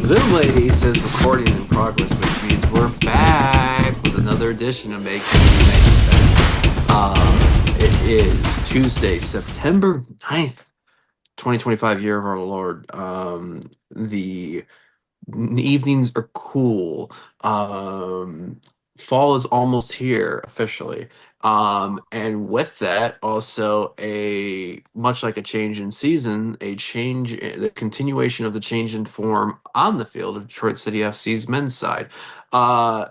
Zoom lady says recording in progress, which means we're back with another edition of Make Spence. It is Tuesday, September 9th, 2025, year of our Lord. The evenings are cool. Fall is almost here officially. And with that, also a much like a change in season, the continuation of the change in form on the field of Detroit City FC's men's side. Uh,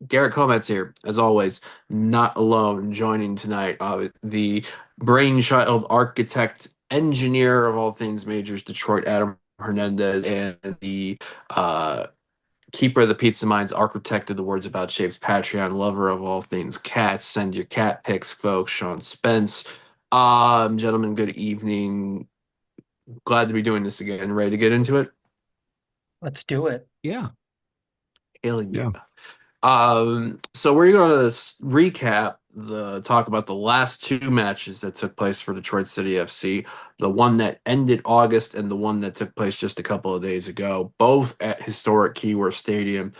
Garrett Comet's here, as always, not alone, joining tonight. The brainchild, architect, engineer of all things majors, Detroit, Adam Hernandez, and the uh, keeper of the pizza mines, architect of the words about shapes, Patreon, lover of all things cats. Send your cat pics, folks. Sean Spence. Gentlemen, good evening. Glad to be doing this again. Ready to get into it? Let's do it. Yeah, Hell yeah. yeah, So we're going to recap talk about the last two matches that took place for Detroit City FC, the one that ended August and the one that took place just a couple of days ago, both at historic Keyworth Stadium.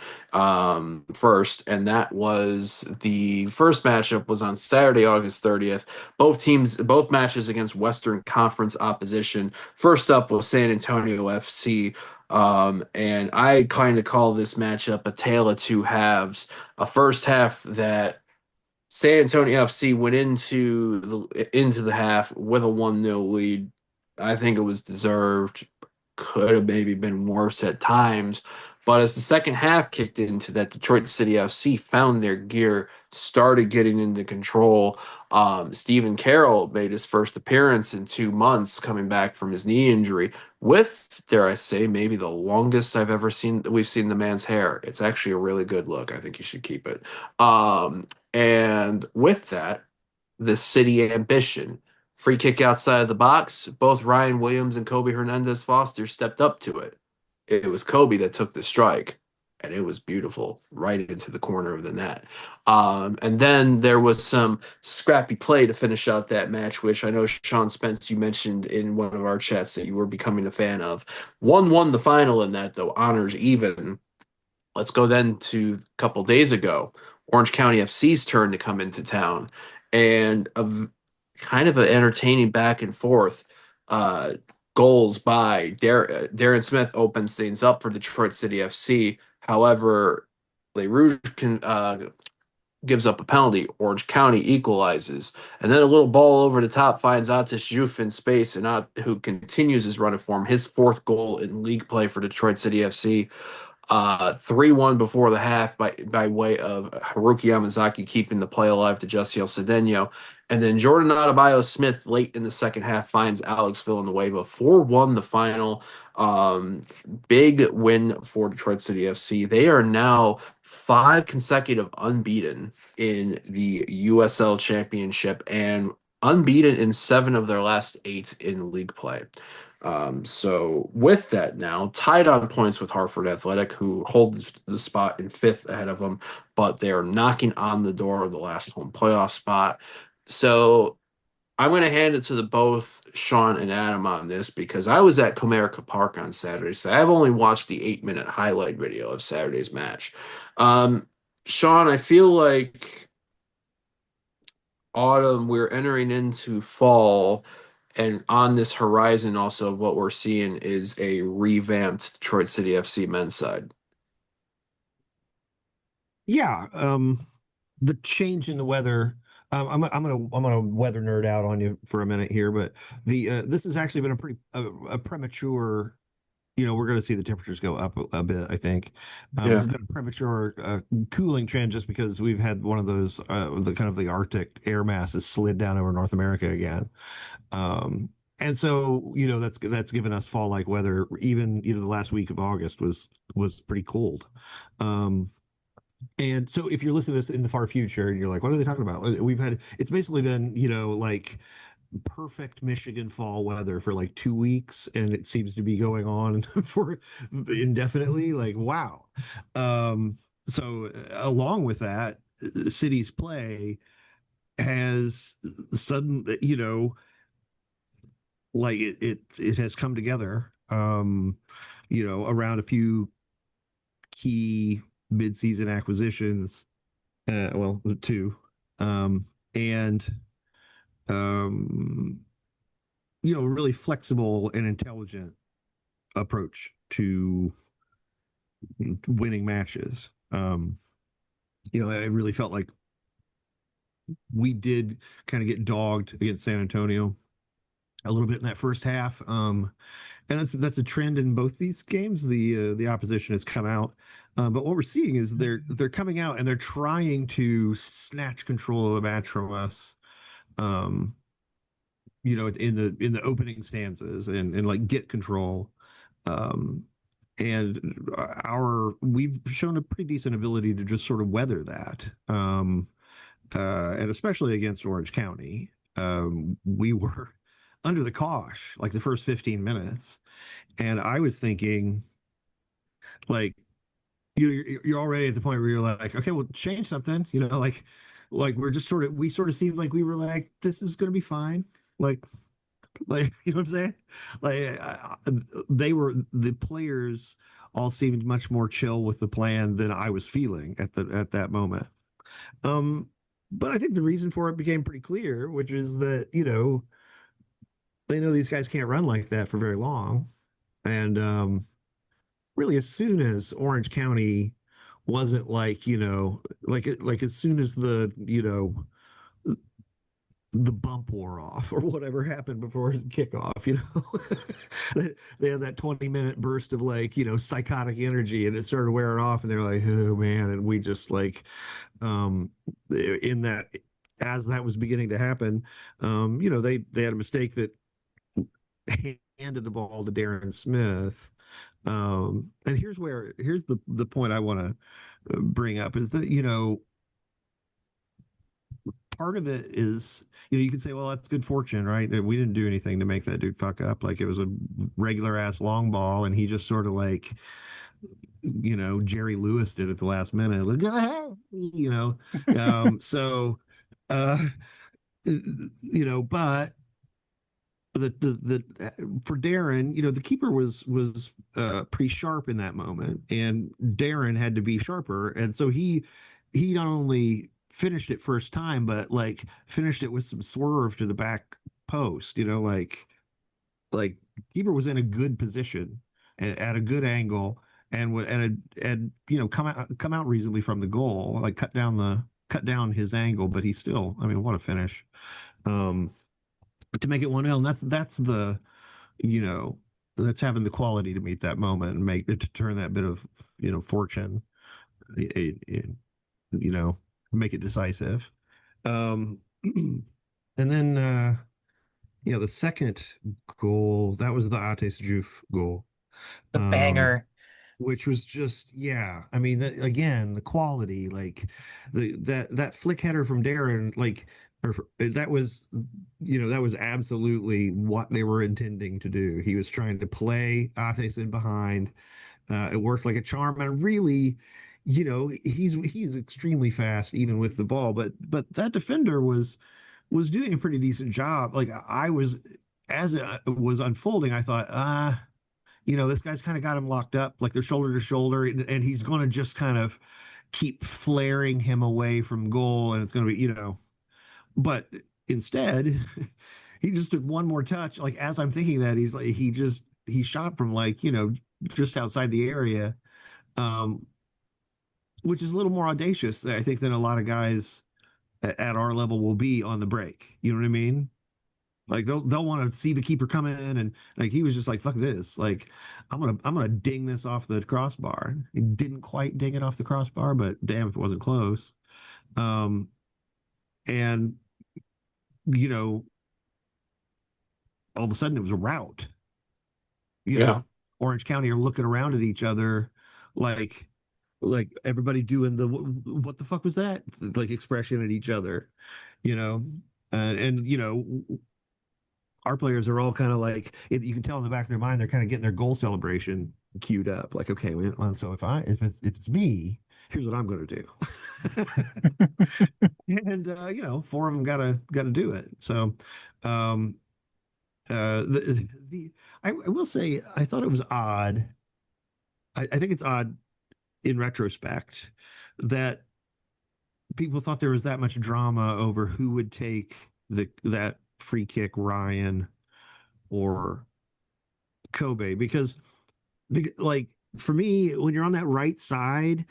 First, and that was the first matchup was on Saturday, August 30th. Both matches against Western Conference opposition. First up was San Antonio FC. And I kind of call this matchup a tale of two halves. A first half that San Antonio FC went into the half with a 1-0 lead. I think it was deserved. Could have maybe been worse at times. But as the second half kicked into that, Detroit City FC found their gear, started getting into control. Stephen Carroll made his first appearance in 2 months coming back from his knee injury with, dare I say, maybe the longest we've seen the man's hair. It's actually a really good look. I think you should keep it. And with that, the city ambition. Free kick outside the box. Both Ryan Williams and Kobe Hernandez Foster stepped up to it. It was Kobe that took the strike, and it was beautiful, right into the corner of the net. And then there was some scrappy play to finish out that match, which I know Sean Spence, you mentioned in one of our chats that you were becoming a fan of. 1-1 the final in that, though, honors even. Let's go then to a couple days ago, Orange County FC's turn to come into town, and kind of an entertaining back and forth. Uh, Goals by Darren Smith opens things up for Detroit City FC. However, Les Rouges gives up a penalty. Orange County equalizes, and then a little ball over the top finds Atish Juf in space, and who continues his run of form, his fourth goal in league play for Detroit City FC. 3-1 before the half by way of Haruki Yamazaki keeping the play alive to Jessiel Cedeno. And then Jordan Adebayo Smith late in the second half finds Alex Villanueva. 4-1 the final. Um, Big win for Detroit City FC. They are now 5 consecutive unbeaten in the USL Championship and unbeaten in 7 of their last 8 in league play. So with that now, tied on points with Hartford Athletic, who holds the spot in fifth ahead of them, but they are knocking on the door of the last home playoff spot. So I'm going to hand it to the both Sean and Adam on this because I was at Comerica Park on Saturday, so I've only watched the 8-minute highlight video of Saturday's match. Um, Sean, I feel like autumn, we're entering into fall, and on this horizon, also, what we're seeing is a revamped Detroit City FC men's side. yeah. The change in the weather. I'm gonna weather nerd out on you for a minute here, but the this has actually been a premature. We're going to see the temperatures go up a bit, I think. This Yeah. has been a premature cooling trend just because we've had one of those the kind of the Arctic air masses slid down over North America again. And so, that's given us fall-like weather. Even, the last week of August was pretty cold. Um, and so if you're listening to this in the far future and you're like, what are they talking about? It's basically been, like perfect Michigan fall weather for like 2 weeks, and it seems to be going on for indefinitely. Like, wow. So along with that, city's play has sudden, like it has come together, around a few key mid-season acquisitions. Well, two, and um, really flexible and intelligent approach to winning matches. I really felt like we did kind of get dogged against San Antonio a little bit in that first half. And that's a trend in both these games. The opposition has come out, but what we're seeing is they're coming out and they're trying to snatch control of the match from us. Um, in the opening stanzas and like get control. Um, and we've shown a pretty decent ability to just sort of weather that. And especially against Orange County, we were under the cosh like the first 15 minutes. And I was thinking, like, you're already at the point where you're like, okay, well, change something, like we sort of seemed like we were like, this is going to be fine. Like, you know what I'm saying? Like, the players all seemed much more chill with the plan than I was feeling at that moment. Um, but I think the reason for it became pretty clear, which is that, they know these guys can't run like that for very long. And really, as soon as Orange County wasn't like, like as soon as the bump wore off or whatever happened before kickoff, they had that 20-minute burst of like, psychotic energy and it started wearing off and they're like, oh man. And we just like, in that, as that was beginning to happen, they had a mistake that handed the ball to Darren Smith. And here's the point I want to bring up is that, part of it is, you can say, well, that's good fortune, right? We didn't do anything to make that dude fuck up. Like it was a regular ass long ball, and he just sort of like, Jerry Lewis did at the last minute. Like, so, uh, but for Darren, the keeper was pretty sharp in that moment, and Darren had to be sharper, and so he not only finished it first time, but like finished it with some swerve to the back post. Like keeper was in a good position at a good angle, and come out reasonably from the goal, like cut down his angle, but he still, I mean, what a finish. Um, to make it 1-0, and that's you know that's having the quality to meet that moment and make it to turn that bit of fortune, you know make it decisive. um and then the second goal, that was the Ates Juf goal. The um banger. which was just, yeah, I mean, again, the quality, like that flick header from Darren, like, that was absolutely what they were intending to do. He was trying to play Ates in behind. It worked like a charm, and really, he's extremely fast even with the ball, but that defender was doing a pretty decent job. Like I was, as it was unfolding, I thought, this guy's kind of got him locked up, like they're shoulder to shoulder, and he's going to just kind of keep flaring him away from goal, and it's going to be, but instead, he just took one more touch. Like as I'm thinking that, he's like, he shot from like, just outside the area, um, which is a little more audacious, I think, than a lot of guys at our level will be on the break. You know what I mean? Like they'll want to see the keeper come in, and like he was just like, fuck this. Like I'm gonna ding this off the crossbar. He didn't quite ding it off the crossbar, but damn if it wasn't close. Um and you know, all of a sudden it was a rout. You Yeah. know, Orange County are looking around at each other like everybody doing the what the fuck was that? Like expression at each other, you know. And our players are all kind of like, you can tell in the back of their mind they're kind of getting their goal celebration queued up. Like, okay, well, so if it's me, here's what I'm going to do. And four of them gotta do it. So, um, the I will say I thought it was odd. I think it's odd in retrospect, that people thought there was that much drama over who would take that free kick, Ryan or Kobe, because like for me, when you're on that right side,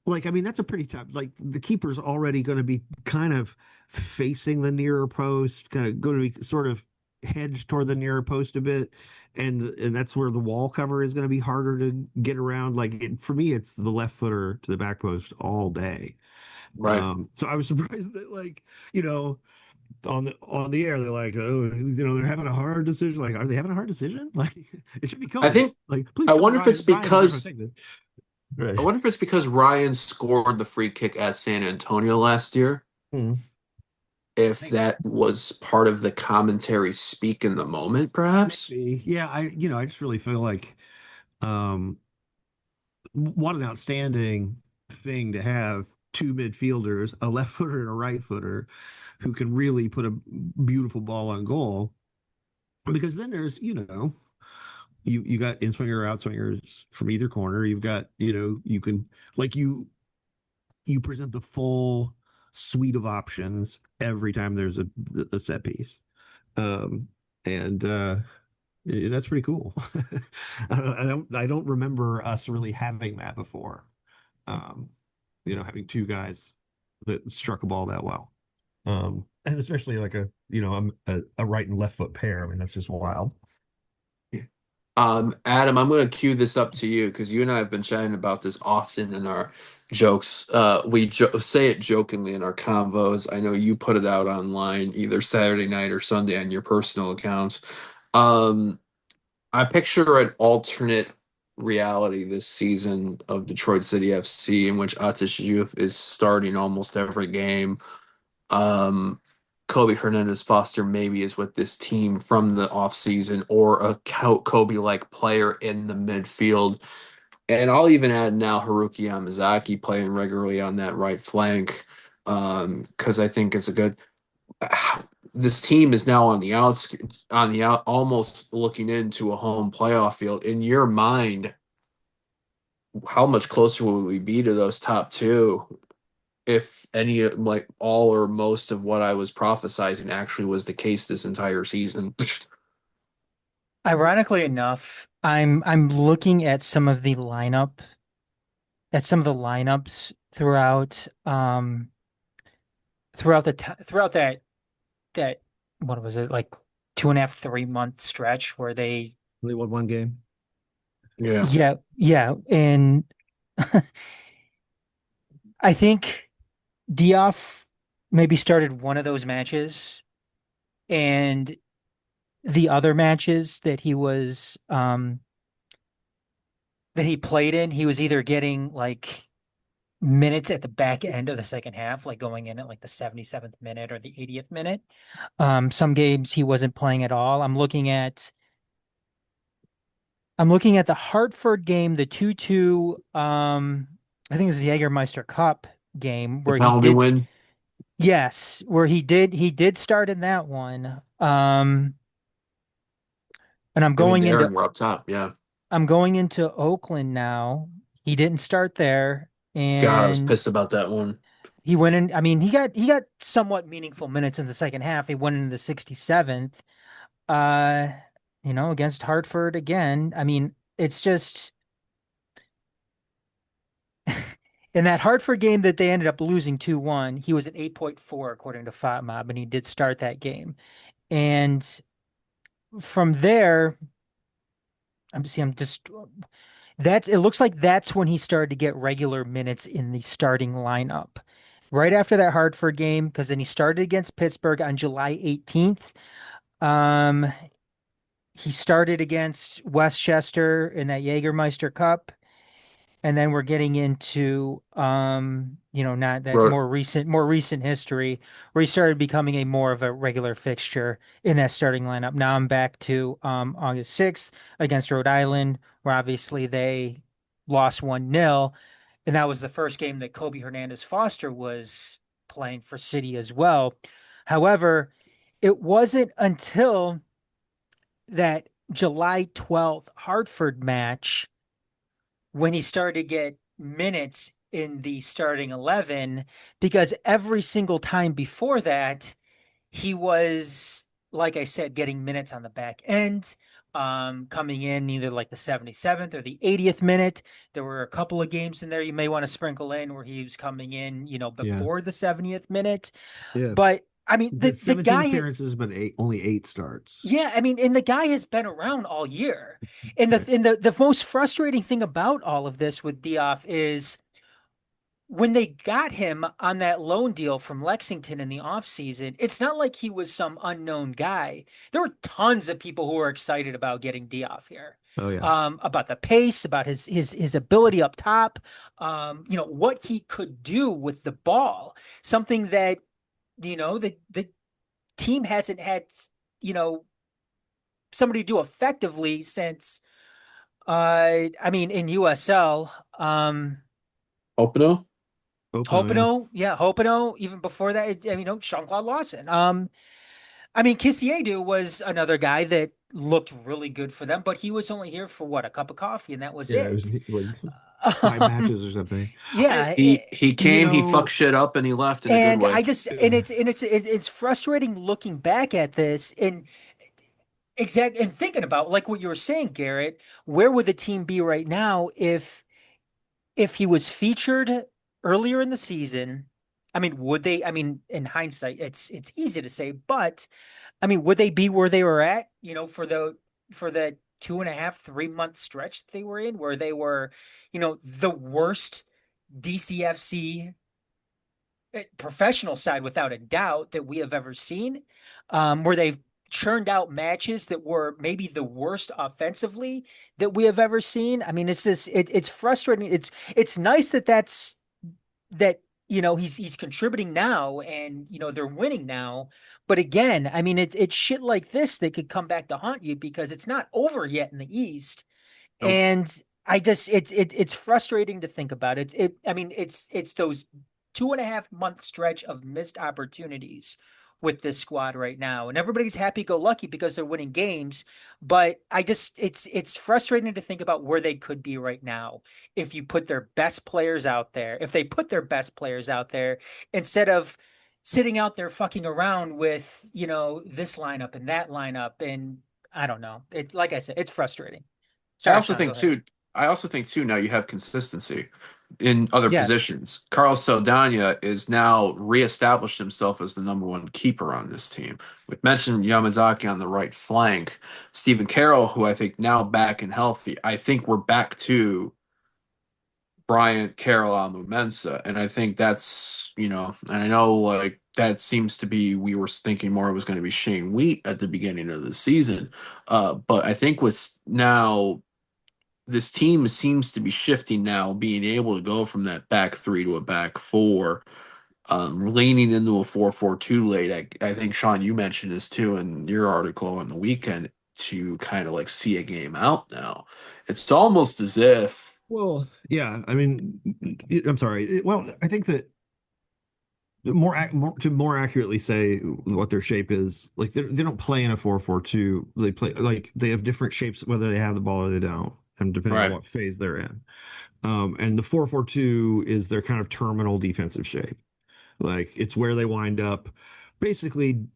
like I mean that's a pretty tough. Like the keeper's already going to be kind of facing the nearer post, kind of going to be sort of hedged toward the nearer post a bit, and that's where the wall cover is going to be harder to get around. Like for me, it's the left footer to the back post all day. Right. So I was surprised that like you know on the air they're like oh you know they're having a hard decision. Like are they having a hard decision? Like it should be I Kobe. think Like please I tell me wonder if it's Ryan's not going to because take this. I Right. wonder if it's because Ryan scored the free kick at San Antonio last year. Hmm. If that was part of the commentary speak in the moment, perhaps. Maybe. Yeah, I just really feel like um what an outstanding thing to have two midfielders, a left footer and a right footer, who can really put a beautiful ball on goal. Because then there's, you got in swinger out swingers from either corner. You've got, you can like you present the full suite of options every time there's a set piece. Um and That's pretty cool. I don't remember us really having that before. Um, having two guys that struck a ball that well. And especially like a right and left foot pair. I mean, that's just wild. Adam, I'm going to cue this up to you because you and I have been chatting about this often in our jokes. We say it jokingly in our convos. I know you put it out online either Saturday night or Sunday on your personal accounts. Um, I picture an alternate reality this season of Detroit City FC in which Atish Youth is starting almost every game. Um, Kobe Hernandez Foster maybe is with this team from the offseason or a Kobe like player in the midfield. And I'll even add now Haruki Yamazaki playing regularly on that right flank because I think it's a good. This team is now on the outs, on the out, almost looking into a home playoff field. In your mind, how much closer will we be to those top two? If any, like all or most of what I was prophesizing actually was the case this entire season. Ironically enough, I'm looking at some of the lineups throughout that what was it, like 2.5, 3 month stretch where they Only won one game. Yeah. yeah, and I think Diouf maybe started one of those matches, and the other matches that he played in, he was either getting like minutes at the back end of the second half, like going in at like the 77th minute or the 80th minute. Some games he wasn't playing at all. I'm looking at the Hartford game, the 2-2, I think this is the Jägermeister Cup game The where he penalty did, win, yes, where he did start in that one. And him and Darren were up top. Yeah. I'm going into Oakland now. He didn't start there, God, I was and pissed about that one. he went in. I mean, he got somewhat meaningful minutes in the second half. He went in the 67th. Uh, against Hartford again. I mean, it's just in that Hartford game that they ended up losing 2-1, he was at 8.4 according to FotMob, and he did start that game. And from there, I'm just that's it looks like that's when he started to get regular minutes in the starting lineup. Right after that Hartford game, because then he started against Pittsburgh on July 18th. Um, he started against Westchester in that Jägermeister Cup. And then we're getting into not that Wrote more recent history where he started becoming a more of a regular fixture in that starting lineup. Now I'm back to August 6th against Rhode Island, where obviously they lost 1-0. And that was the first game that Kobe Hernandez Foster was playing for City as well. However, it wasn't until that July 12th Hartford match when he started to get minutes in the starting 11, because every single time before that, he was, like I said, getting minutes on the back end, coming in either like the 77th or the 80th minute. There were a couple of games in there you may want to sprinkle in where he was coming in, Yeah. before the 70th minute. Yeah. But I mean, He the did the 17 guy, appearances, but only eight starts. yeah, I mean, and the guy has been around all year. And Right. the most frustrating thing about all of this with Dioff is when they got him on that loan deal from Lexington in the offseason, it's not like he was some unknown guy. There were tons of people who were excited about getting Dioff here. Oh yeah. About the pace, about his ability up top, what he could do with the ball. Something that, the team hasn't had, you know, somebody do effectively since I mean in USL. Openo? Openo, yeah. Hopino, yeah, Hopino. Even before that, Jean-Claude Lawson. I mean, Kisiedu was another guy that looked really good for them, but he was only here for what, a cup of coffee, and that was Yeah, it was it. like five Um, matches or something. I, yeah, He you came, he fucked know, shit up, and he left in a good and way. I just and it's frustrating looking back at this and and thinking about like what you were saying, Garrett. Where would the team be right now if he was featured earlier in the season? I mean, would they? I mean, in hindsight, it's easy to say, but I mean, would they be where they were at? For the 2.5, 3 month stretch they were in, where they were, the worst DCFC professional side without a doubt that we have ever seen, where they've churned out matches that were maybe the worst offensively that we have ever seen. I mean, it's frustrating. It's nice that he's contributing now and they're winning now. But again, I mean, it's shit like this that could come back to haunt you because it's not over yet in the East. nope. And I just it's frustrating to think about. I mean, it's those 2.5 month stretch of missed opportunities with this squad right now. And everybody's happy go lucky because they're winning games. But it's frustrating to think about where they could be right now if you put their best players out there, if they put their best players out there instead of sitting out there fucking around with, this lineup and that lineup. And I don't know. Like I said, it's frustrating. I Sorry, also Sean, go think ahead. too. I also think too. Now you have consistency in other Yes. positions. Carlos Saldana is now reestablished himself as the number one keeper on this team. We mentioned Yamazaki on the right flank. Stephen Carroll, who I think now back and healthy. I think we're back to Bryant, Carroll, Almumensa, and I think that's and I know like that seems to be we were thinking more it was going to be Shane Wheat at the beginning of the season, but I think with now this team seems to be shifting now, being able to go from that back three to a back four, leaning into a 4-4-2 late. I think Sean, you mentioned this too in your article on the weekend to kind of like see a game out now. It's almost as if Well, yeah. I mean, I'm sorry. Well, I think that more accurately say what their shape is, like they don't play in a 4-4-2. They play like they have different shapes whether they have the ball or they don't, and depending on right. what phase they're in. And the 4-4-2 is their kind of terminal defensive shape. Like it's where they wind up basically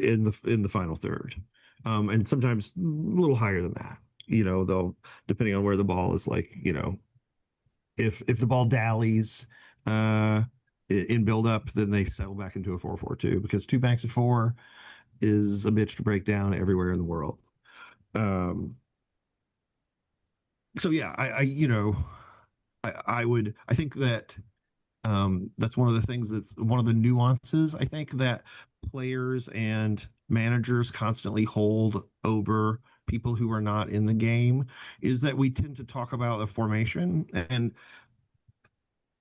in the final third. And sometimes a little higher than that. They'll depending on where the ball is like, if the ball dallies uh in build up, then they settle back into a 4-4-2 because two banks of four is a bitch to break down everywhere in the world. Um so yeah, I think that that's one of the things that's one of the nuances I think that players and managers constantly hold over people who are not in the game is that we tend to talk about a formation and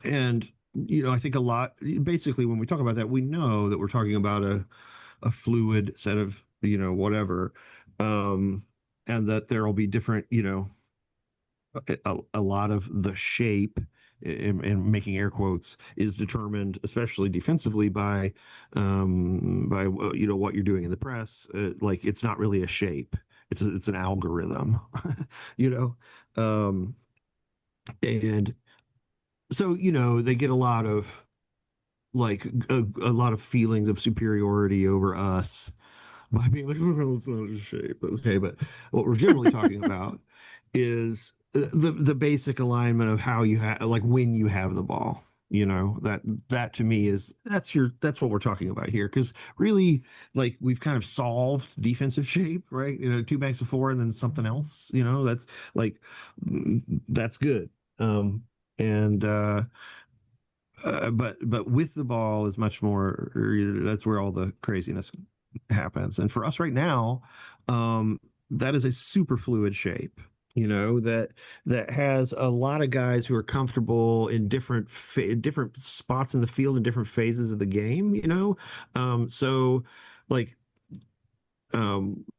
I think a lot basically when we talk about that we know that we're talking about a fluid set of whatever um and that there will be different a lot of the shape in making air quotes is determined especially defensively by what you're doing in the press like it's not really a shape, it's an algorithm you know um And so, they get a lot of like a lot of feelings of superiority over us by being like, oh, it's not a shape. Okay, but what we're generally talking about is the basic alignment of how you have, like, when you have the ball. That to me is that's what we're talking about here. Because really, like, we've kind of solved defensive shape, right? Two banks of four and then something else. That's like that's good. And but with the ball is much more. That's where all the craziness happens. And for us right now, that is a super fluid shape. That has a lot of guys who are comfortable in different spots in the field and different phases of the game. So like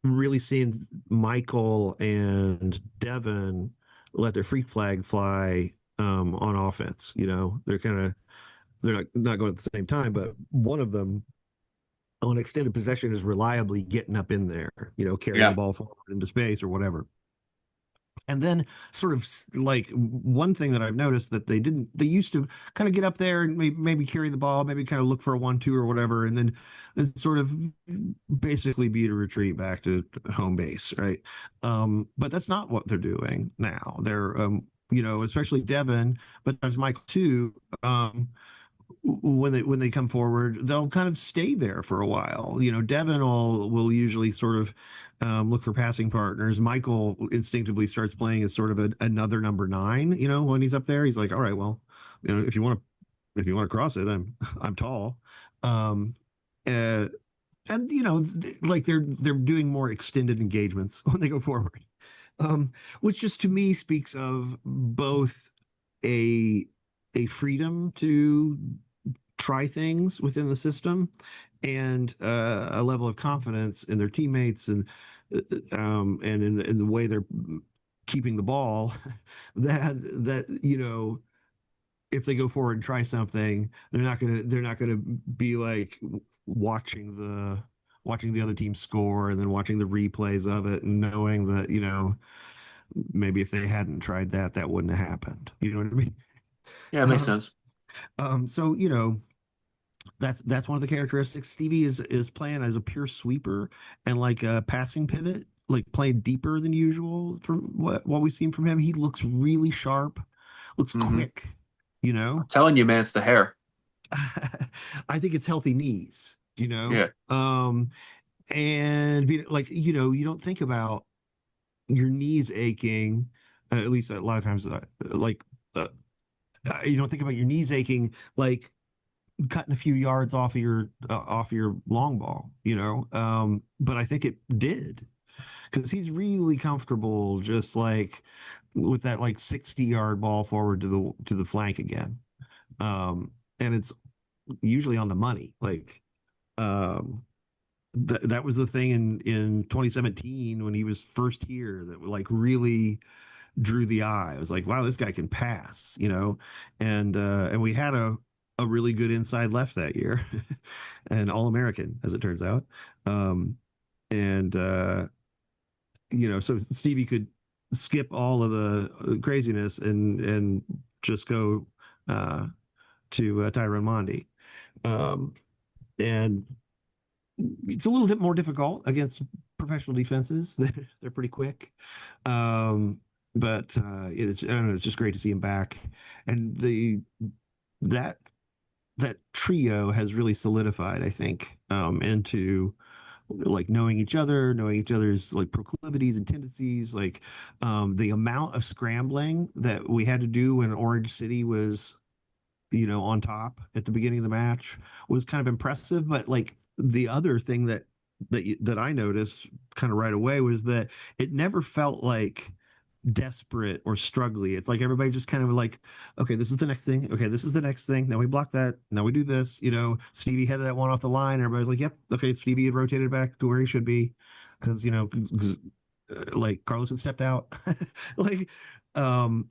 really seeing Michael and Devin let their freak flag fly on offense. They're not going at the same time, but one of them on extended possession is reliably getting up in there, carrying the Yeah. ball forward into space or whatever. And then sort of like one thing that I've noticed that they used to kind of get up there and maybe carry the ball, maybe kind of look for a 1-2 or whatever, and then sort of basically be to retreat back to home base, right? But that's not what they're doing now. They're, especially Devin, but there's Michael too. When they come forward, they'll kind of stay there for a while. Devin will usually sort of look for passing partners. Michael instinctively starts playing as sort of another number nine. When he's up there, he's like, all right, well, if you want to cross it, I'm tall. Um, uh, and like they're doing more extended engagements when they go forward, which just to me speaks of both a a freedom to try things within the system and a level of confidence in their teammates and in the way they're keeping the ball that if they go forward and try something they're not gonna be like watching the other team score and then watching the replays of it and knowing that maybe if they hadn't tried that wouldn't have happened. You know what I mean? Yeah, it makes sense. So that's one of the characteristics. Stevie is playing as a pure sweeper and like a passing pivot, like playing deeper than usual from what we've seen from him. He looks really sharp, looks Hmm. quick, you I'm know. telling you, man, it's the hair. I think it's healthy knees, Yeah. and like you don't think about your knees aching, at least a lot of times, like uh, you don't think about your knees aching like cutting a few yards off your long ball, but I think it did because he's really comfortable just like with that like 60-yard ball forward to the flank again. And it's usually on the money. Like that was the thing in 2017 when he was first here that like really drew the eye. I was like, wow, this guy can pass, and we had a really good inside left that year, an All American as it turns out, and so Stevie could skip all of the craziness and just go uh, to Tyrone Mondi, um, and it's a little bit more difficult against professional defenses. They're pretty quick. But I don't know, it's just great to see him back. And that that trio has really solidified, I think, into like knowing each other's like proclivities and tendencies, like the amount of scrambling that we had to do when Orange City was on top at the beginning of the match was kind of impressive. But like the other thing that I noticed kind of right away was that it never felt like desperate or struggly. It's like everybody just kind of like, okay, this is the next thing. Okay, this is the next thing. Now we block that. Now we do this. Stevie headed that one off the line. Everybody's like, yep, okay, Stevie had rotated back to where he should be because like Carlos had stepped out. like, um,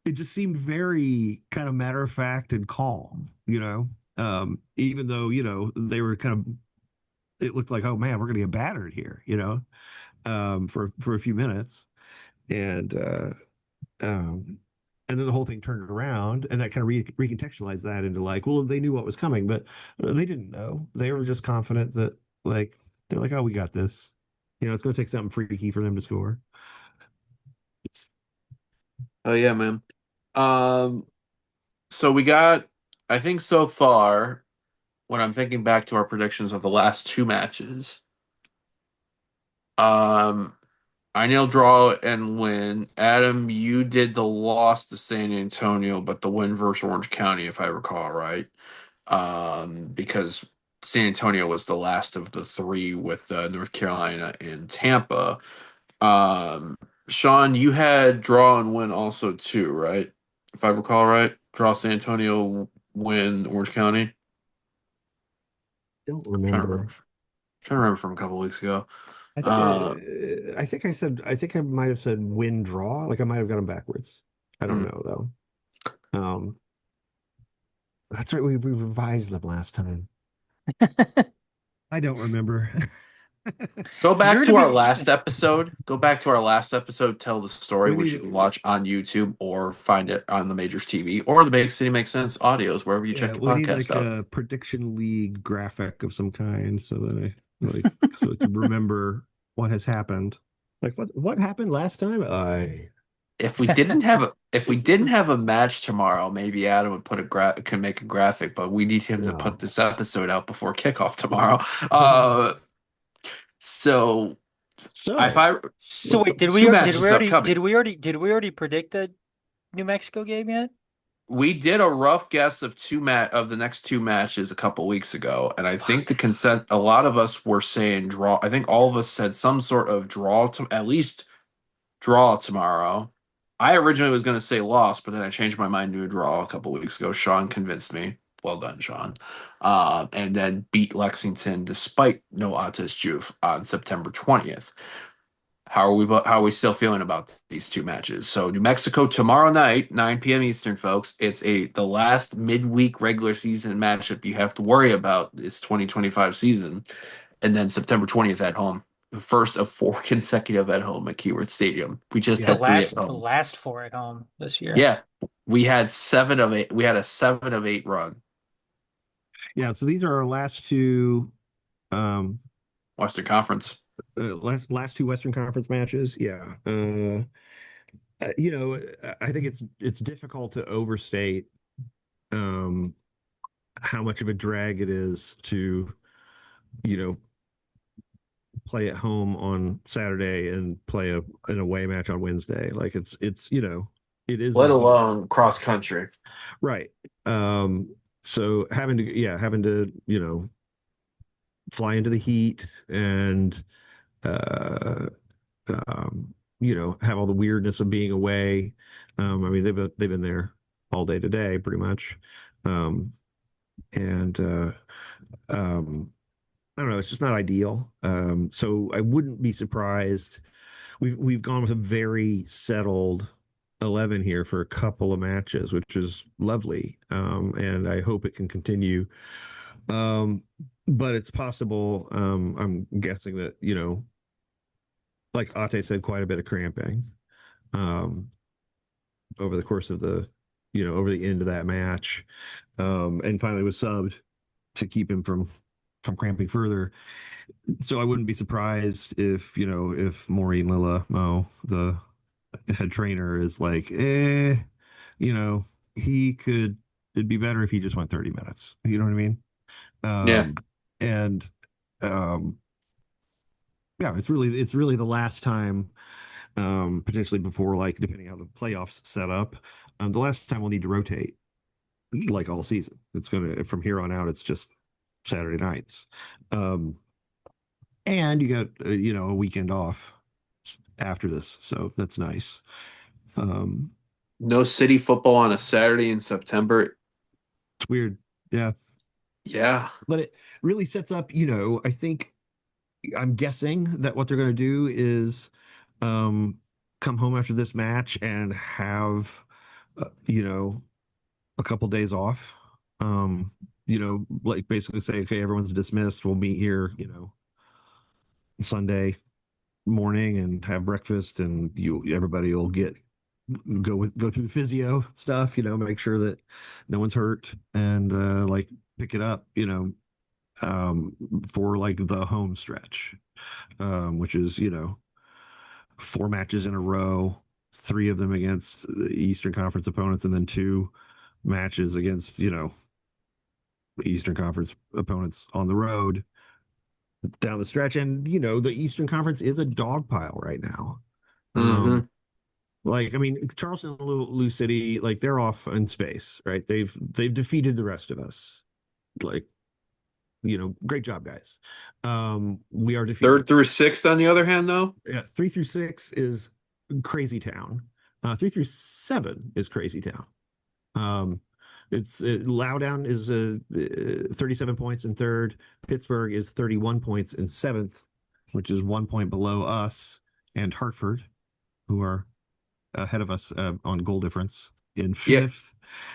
it just seemed very kind of matter of fact and calm. Even though they were kind of. It looked like, oh man, we're gonna get battered here. For a few minutes, and um, and then the whole thing turned around, and that kind of recontextualized that into like, well, they knew what was coming, but they didn't know. They were just confident that like they're like, oh, we got this. It's going to take something freaky for them to score. Oh yeah, man. Um, so we got, I think so far, when I'm thinking back to our predictions of the last two matches, um, I nailed draw and win. Adam, you did the loss to San Antonio, but the win versus Orange County, if I recall right. Because San Antonio was the last of the three with North Carolina and Tampa. Um, Sean, you had draw and win also too, right? If I recall right, draw San Antonio, win Orange County. Don't Trying to remember, remember. trying to remember from a couple weeks ago. I think Uh, I think I might have said win draw. Like I might have got them backwards. I don't hmm. know though. That's right. We revised them last time. I don't remember. Go back You're to to our be last episode. Go back to our last episode. Tell the story, We which need, you can watch on YouTube or find it on the Majors TV or the Big City Makes Sense audios wherever you yeah, check your we need podcast like out. a prediction league graphic of some kind so that so I can remember what has happened. Like what happened last time? I If we didn't have a match tomorrow, maybe Adam would put a can make a graphic, but we need him to put no. this episode out before kickoff tomorrow. Uh, so if So I So wait, two matches upcoming. did we already predict the New Mexico game yet? We did a rough guess of the next two matches a couple weeks ago, and I think the fuck. consent. A lot of us were saying draw. I think all of us said some sort of draw to at least draw tomorrow. I originally was going to say loss, but then I changed my mind to a draw a couple weeks ago. Sean convinced me. Well done, Sean. And then beat Lexington despite no Ates Juve on September 20th. How are we still feeling about these two matches? So New Mexico tomorrow night, 9 p.m. Eastern, folks. It's the last midweek regular season matchup you have to worry about this 2025 season. And then September 20th at home. The first of four consecutive at home at Keyword Stadium. We just Yeah. had three at The home. last four at home this year. Yeah. We had 7 of 8. We had a 7 of 8 run. Yeah, so these are our last two um Western Conference. last two Western Conference matches. Yeah. I think it's difficult to overstate um how much of a drag it is to, you know, play at home on Saturday and play an away match on Wednesday. Like it is Let like alone cross country. right. So having to, fly into the heat and uh have all the weirdness of being away. I mean, they've been there all day today, pretty much. Um, and um, I don't know, it's just not ideal. So I wouldn't be surprised. We've gone with a very settled 11 here for a couple of matches, which is lovely. And I hope it can continue. Um, but it's possible. I'm guessing that, like Ate said, quite a bit of cramping um, over the course of over the end of that match, and finally was subbed to keep him from cramping further. So I wouldn't be surprised if Maureen Lilla Mo, the head trainer, is like, you know, he could. It'd be better if he just went 30 minutes. You know what I mean? Yeah. And um, yeah, it's really the last time, potentially before, like, depending how the playoffs set up, the last time we'll need to rotate like all season. It's gonna from here on out. It's just Saturday nights, um, and you got a weekend off after this, so that's nice. Um, No city football on a Saturday in September. it's weird, yeah, Yeah. but it really sets up. I think I'm guessing that what they're going to do is um, come home after this match and have uh, you know a couple days off. Like basically say, okay, everyone's dismissed. We'll meet here, Sunday morning and have breakfast, and everybody will get go through the physio stuff, make sure that no one's hurt, and like pick it up, um, for like the home stretch, which is, 4 matches in a row, 3 of them against the Eastern Conference opponents, and then 2 matches against, Eastern Conference opponents on the road down the stretch. And, the Eastern Conference is a dog pile right now. Um, Hmm. like, I mean, Charleston and Lou City, like they're off in space, right? They've defeated the rest of us. Like, great job, guys. We are defeated. Third through sixth, on the other hand, though. Yeah, 3 through 6 is crazy town. 3 through 7 is crazy town. Um, Loudown is 37 points in third. Pittsburgh is 31 points in seventh, which is 1 point below us and Hartford, who are ahead of us on goal difference in Yeah, fifth.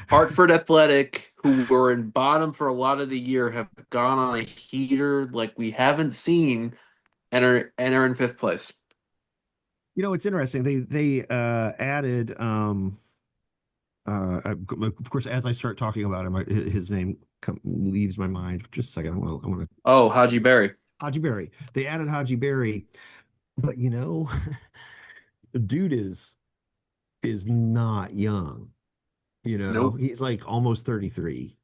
Hartford Athletic, who were in bottom for a lot of the year, have gone on a heater like we haven't seen, and are in fifth place. It's interesting. They added of course, as I start talking about him, his name leaves my mind. Just a second. I want to Oh, Haji Berry. Haji Berry. They added Haji Berry, but the dude is not young. Nope. He's like almost 33.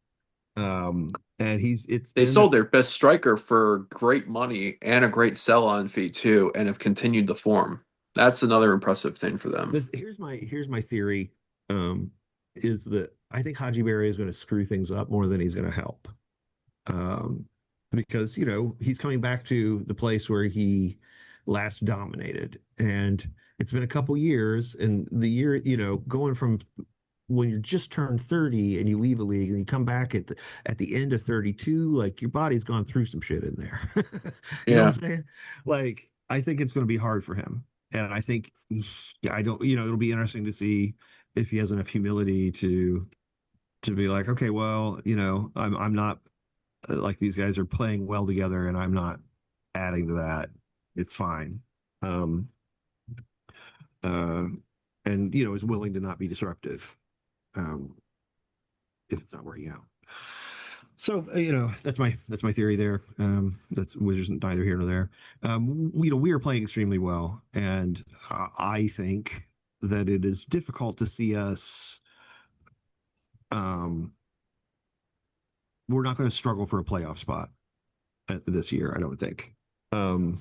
And it's They been sold their best striker for great money and a great sell-on fee too, and have continued the form. That's another impressive thing for them. here's my theory. Um, is that I think Haji Berry is going to screw things up more than he's going to help. Um, because he's coming back to the place where he last dominated, and it's been a couple years, and the year, going from when you're just turned 30 and you leave a league and you come back at the end of 32, like your body's gone through some shit in there. You know what Yeah. I'm saying? Like, I think it's going to be hard for him. And I think I don't, it'll be interesting to see if he has enough humility to be like, okay, well, I'm not like these guys are playing well together and I'm not adding to that. It's fine. Um uh and is willing to not be disruptive. Um if it's not working out. So that's my theory there. That's which is neither here nor there. We are playing extremely well, and I think that it is difficult to see us. Um, we're not going to struggle for a playoff spot this year. I don't think. Um,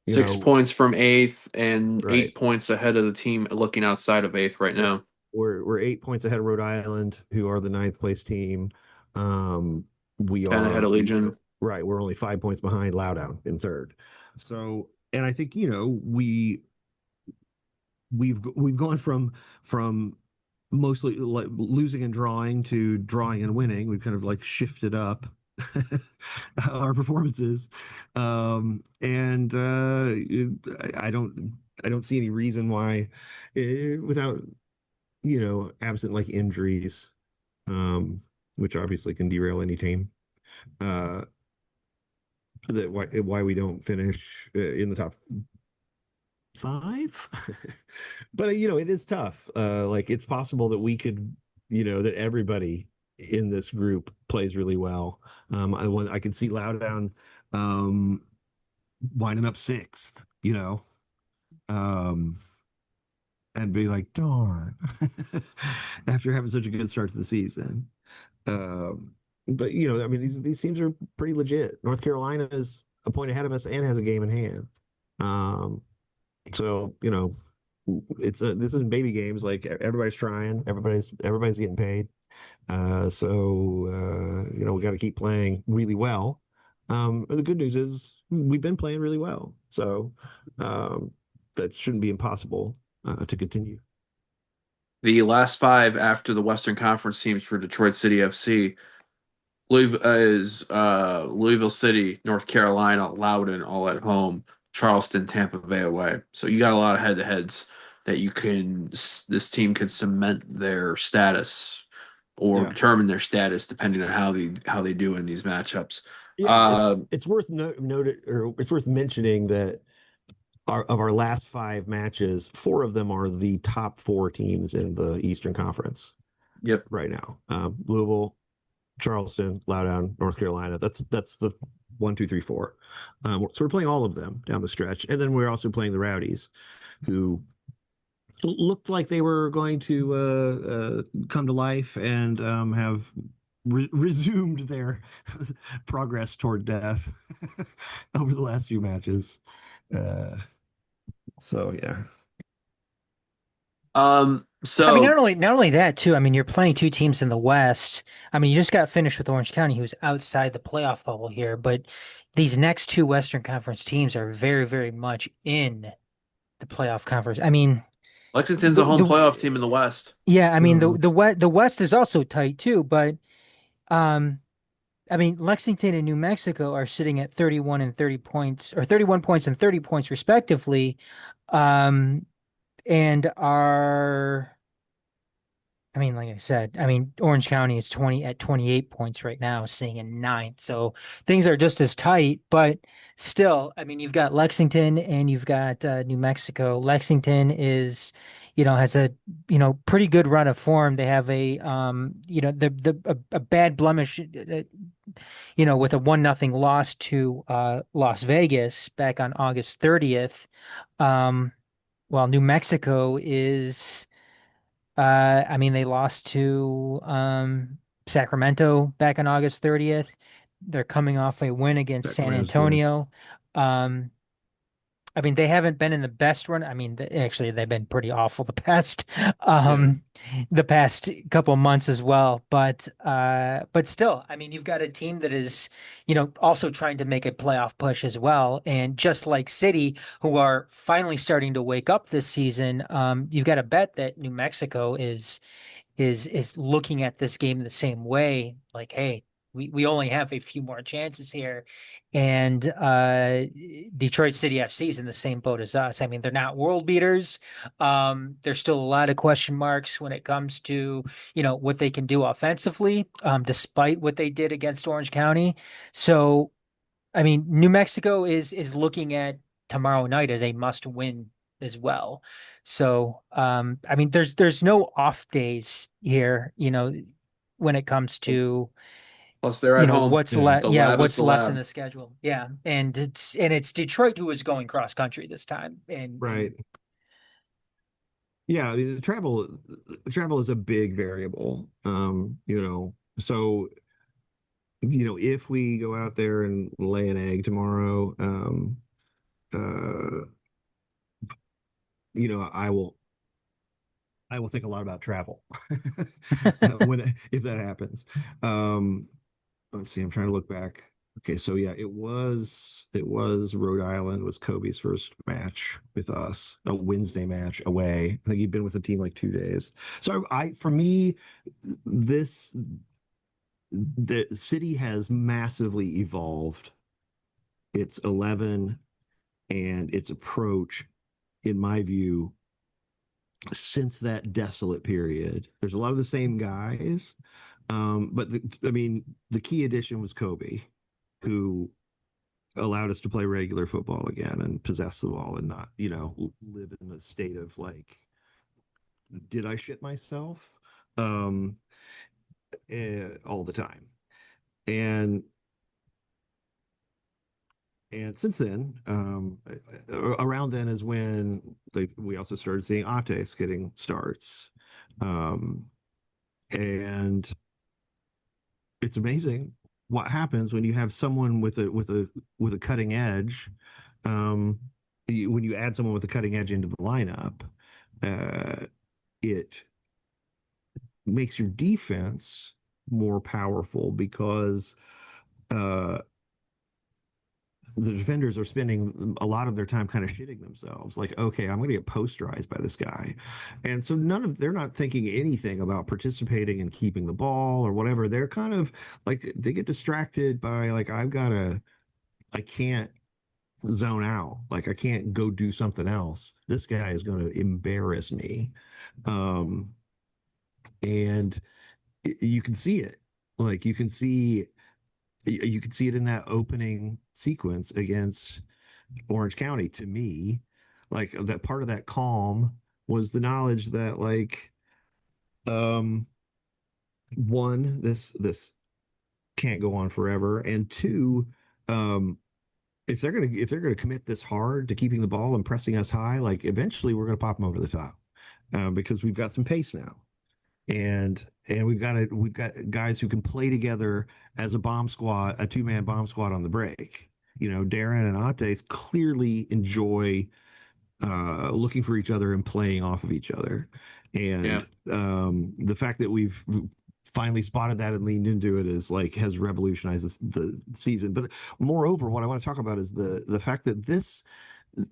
you Six know, points from eighth and right? 8 points ahead of the team looking outside of eighth right We're now. we're 8 points ahead of Rhode Island, who are the ninth place team. We 10 ahead are of Legion. right. We're only 5 points behind Loudown in third. So, and I think we've gone from mostly like losing and drawing to drawing and winning. We've kind of like shifted up our performances, and I don't see any reason why, without absent like injuries, um, which obviously can derail any team. Uh, that why we don't finish in the top five. But it is tough. Like it's possible that we could, that everybody in this group plays really well. I could see Loudown um winding up sixth, um, and be like, darn, after having such a good start to the season. But I mean, these teams are pretty legit. North Carolina is a point ahead of us and has a game in hand. Um, so this isn't baby games. Like everybody's trying, everybody's getting paid. We got to keep playing really well. The good news is we've been playing really well, so um, that shouldn't be impossible to continue. The last five after the Western Conference teams for Detroit City FC Louisville City, North Carolina, Loudoun, all at home, Charleston, Tampa Bay away. So you got a lot of head-to-heads that this team can cement their status or Yeah, determine their status depending on how they do in these matchups. yeah. It's Uh, it's worth noted, or it's worth mentioning that of our last five matches, four of them are the top four teams in the Eastern Conference Yep. right now. Louisville, Charleston, Loudoun, North Carolina. That's the one, two, three, four. So we're playing all of them down the stretch, and then we're also playing the Rowdies, who looked like they were going to come to life and have resumed their progress toward death over the last few matches. Uh, so yeah, I mean, So not only that too. I mean, you're playing two teams in the West. I mean, you just got finished with Orange County, who's outside the playoff bubble here, but these next two Western Conference teams are very, very much in the playoff conference. I mean, Lexington's a home playoff team in the the West. yeah, I mean uh, the West is also tight too, but um, I mean, Lexington and New Mexico are sitting at 31 and 30 points, or 31 points and 30 points respectively, um, and are. I mean, like I said, I mean, Orange County is 20 at 28 points right now, sitting in ninth. So things are just as tight, but still, I mean, you've got Lexington and you've got New Mexico. Lexington is, has a, pretty good run of form. They have a bad blemish, with a 1-0 loss to Las Vegas back on August 30th. Um, while New Mexico is I mean, they lost to Sacramento back on August 30th. They're coming off a win against San Sacramento's good. Antonio. Um, I mean, they haven't been in the best run. I mean, actually, they've been pretty awful Yeah, the past couple months as well. But still, I mean, you've got a team that is, also trying to make a playoff push as well. And just like City, who are finally starting to wake up this season, you've got to bet that New Mexico is looking at this game the same way. Like, hey, we only have a few more chances here. And Detroit City FC is in the same boat as us. I mean, they're not world beaters. There's still a lot of question marks when it comes to, what they can do offensively, despite what they did against Orange County. So, I mean, New Mexico is looking at tomorrow night as a must win as well. So, I mean, there's no off days here, when it comes to, Plus, they're at home. what's yeah, left, The yeah, lab is what's the left in lab. the schedule. Yeah. And it's Detroit who is going cross country this time. And right. Yeah, I mean, the travel is a big variable. So if we go out there and lay an egg tomorrow, uh, I will think a lot about travel when if that happens. Um, let's see, I'm trying to look back. Okay, so yeah, it was Rhode Island was Kobe's first match with us, a Wednesday match away. I think he'd been with the team like 2 days. So for me, this the city has massively evolved its 11 and its approach, in my view, since that desolate period. There's a lot of the same guys, but I mean, the key addition was Kobe, who allowed us to play regular football again and possess the ball and not, live in a state of like, did I shit myself? Um, all the time. And since then, around then is when we also started seeing Ates getting starts. Um, and it's amazing what happens when you have someone with a cutting edge. Um, when you add someone with a cutting edge into the lineup, it makes your defense more powerful because uh, the defenders are spending a lot of their time kind of shitting themselves. Like, okay, I'm going to get posterized by this guy. And so they're not thinking anything about participating and keeping the ball or whatever. They're kind of like, they get distracted by like, I can't zone out. Like, I can't go do something else. This guy is going to embarrass me. Um, and you can see it. Like, you can see it in that opening sequence against Orange County. To me, like that part of that calm was the knowledge that like um one, this can't go on forever, and two, um if they're gonna commit this hard to keeping the ball and pressing us high, like eventually we're gonna pop them over the top, because we've got some pace now, and we've got guys who can play together as a bomb squad, a two-man bomb squad on the break. You know, Darren and Ates clearly enjoy looking for each other and playing off of each other. Yeah. And the fact that we've finally spotted that and leaned into it is like has revolutionized the season. But moreover, what I want to talk about is the fact that this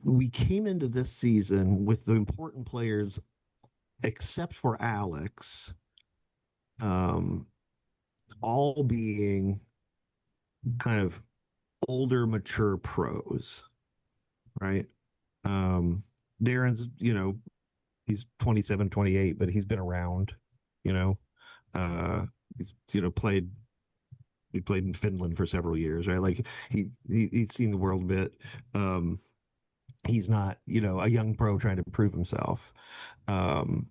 we came into this season with the important players, except for Alex, um, all being kind of older, mature pros, right? Um, Darren's, he's 27, 28, but he's been around, you know. Uh he's played he played in Finland for several years, right? Like he's seen the world a bit. Um he's not, a young pro trying to prove himself. Um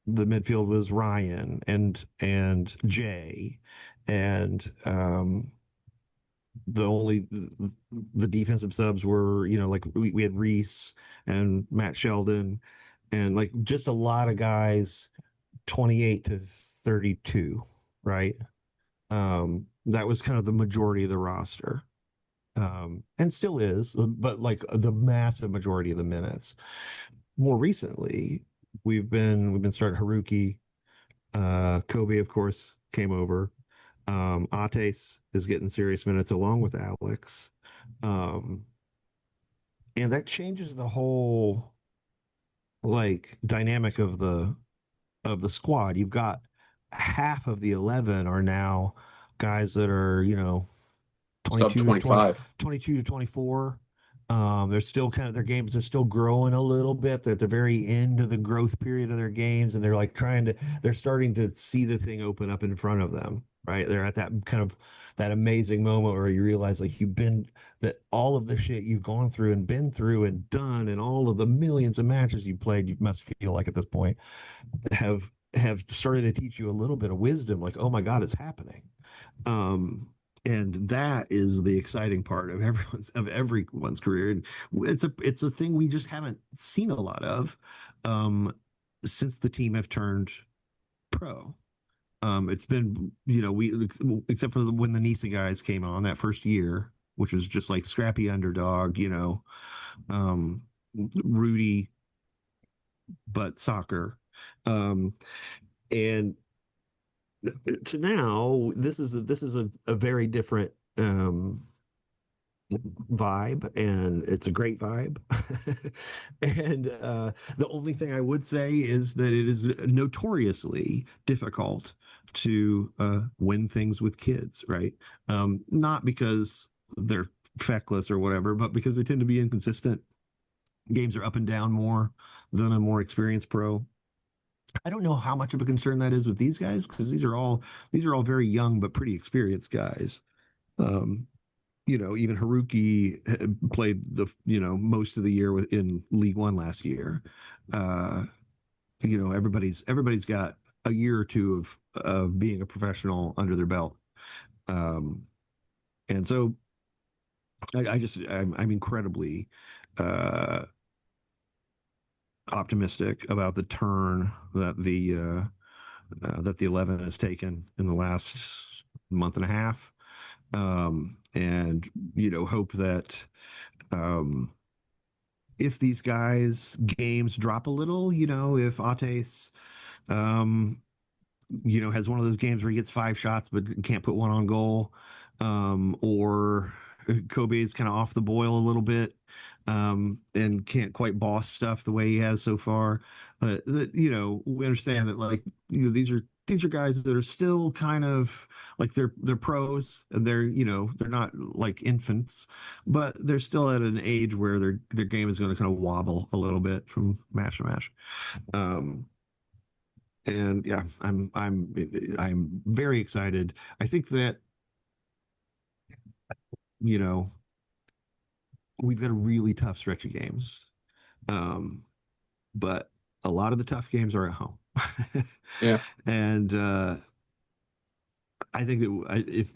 the midfield was Ryan and Jay, and the defensive subs were, like we had Reese and Matt Sheldon, and like just a lot of guys 28 to 32, right? That was kind of the majority of the roster. And still is, but like the massive majority of the minutes. More recently, we've been starting Haruki. Kobe, of course, came over. Ates is getting serious minutes along with Alex. Um, and that changes the whole like dynamic of the squad. You've got half of the 11 are now guys that are, Sub 22 to 20, 25. 22 to 24. They're still kind of their games are still growing a little bit. They're at the very end of the growth period of their games, and they're like they're starting to see the thing open up in front of them, right? They're at that kind of that amazing moment where you realize like that all of the shit you've gone through and been through and done, and all of the millions of matches you played, you must feel like at this point have started to teach you a little bit of wisdom, like, oh my God, it's happening. Um, and that is the exciting part of everyone's career. And it's a thing we just haven't seen a lot of um, since the team have turned pro. It's been, we except for when the Nisa guys came on that first year, which was just like scrappy underdog, um, Rudy, but soccer. Um, and to now, this is a very different vibe, and it's a great vibe. And the only thing I would say is that it is notoriously difficult to win things with kids, right? Not because they're feckless or whatever, but because they tend to be inconsistent. Games are up and down more than a more experienced pro. I don't know how much of a concern that is with these guys, because these are all very young but pretty experienced guys. Um, even Haruki played most of the year in League One last year. Uh, everybody's got a year or two of being a professional under their belt. Um, and so I'm incredibly uh, optimistic about the turn that the 11 has taken in the last month and a half. And hope that um, if these guys' games drop a little, if Ates, um, has one of those games where he gets 5 shots but can't put one on goal, or Kobe is kind of off the boil a little bit, and can't quite boss stuff the way he has so far. We understand that like these are guys that are still kind of like they're pros, and they're not like infants, but they're still at an age where their game is going to kind of wobble a little bit from match to match. Um, and yeah, I'm very excited. I think that you know we've got a really tough stretch of games. Um, but a lot of the tough games are at home. Yeah. And I think that if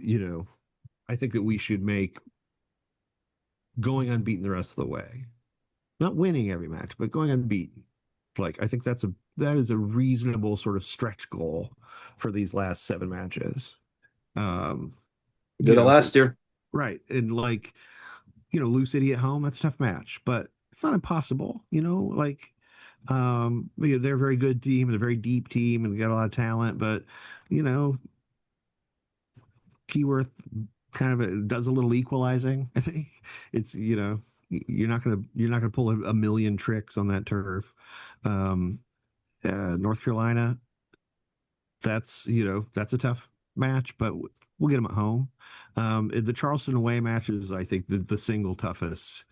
I think that we should make going unbeaten the rest of the way, not winning every match, but going unbeaten. Like I think that is a reasonable sort of stretch goal for these last 7 matches. Um, Did you it know, last year. right. And like, Lou City at home, that's a tough match, but it's not impossible, like they're a very good team and a very deep team and got a lot of talent, but you know, Keyworth kind of does a little equalizing. I think it's you're not gonna pull a million tricks on that turf. Um, North Carolina, that's a tough match, but we'll get them at home. The Charleston away match is, I think, the single toughest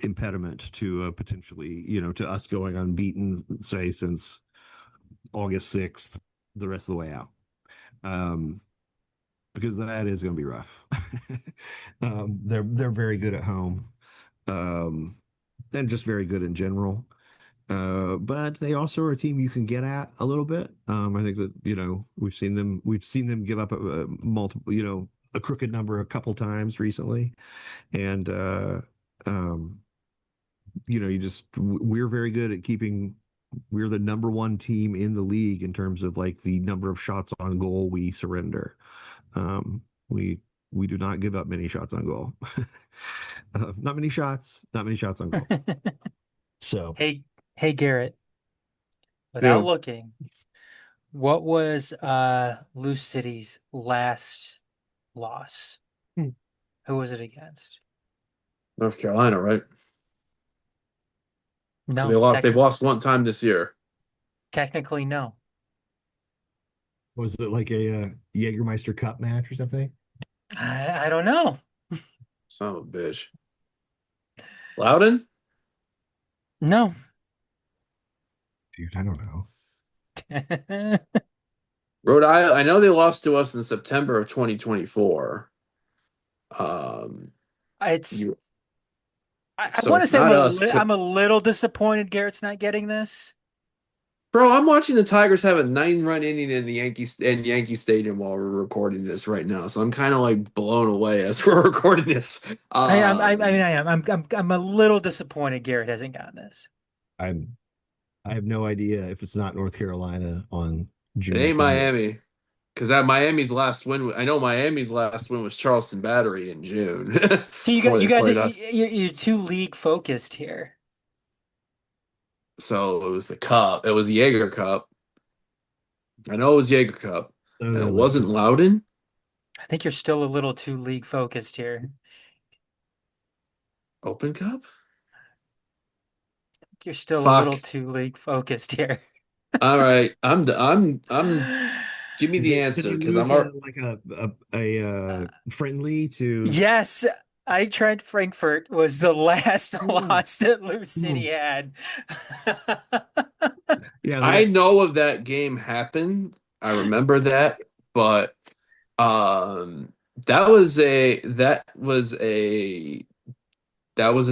impediment to potentially, to us going unbeaten, say, since August 6th, the rest of the way out. Um, because that is going to be rough. They're very good at home, um, and just very good in general. But they also are a team you can get at a little bit. I think that we've seen them give up multiple, a crooked number a couple times recently, and um, we're very good at keeping. We're the number one team in the league in terms of like the number of shots on goal we surrender. We do not give up many shots on goal. Not many shots on goal. So Hey, hey, Garrett, without Yeah. looking, what was Loose City's last loss? Hmm. Who was it against? North Carolina, right? Because No, they've lost one time this year. technically no. was it like a Jägermeister Cup match or something? I don't know. Son of a bitch. Loudon? No. Dude, I don't know. Rhode Island. I know they lost to us in September of 2024. It's You I so want to it's say not us. I'm a little disappointed Garrett's not getting this. Bro, I'm watching the Tigers have a 9-run inning in the Yankee Stadium while we're recording this right now. So I'm kind of like blown away as we're recording this. I am. I'm a little disappointed Garrett hasn't gotten this. I'm I have no idea if it's not North Carolina on It June ain't 20th. Miami. Because that Miami's last win, I know Miami's last win was Charleston Battery in June So before you they guys played us. you're too league focused here. So it was the Cup. It was Jaeger Cup. I know it was Jaeger Cup, So and it then wasn't Loudon I think you're still a little too league focused here. Open Cup. I think you're still a little Fuck. too league focused here. All right, I'm. Give me the did answer you because lose I'm. Ar- like a friendly to Yes, Eintracht Frankfurt was the last oh, loss that Lou City oh. had. Yeah, they I got know of that game happened. I remember that, but um, that was a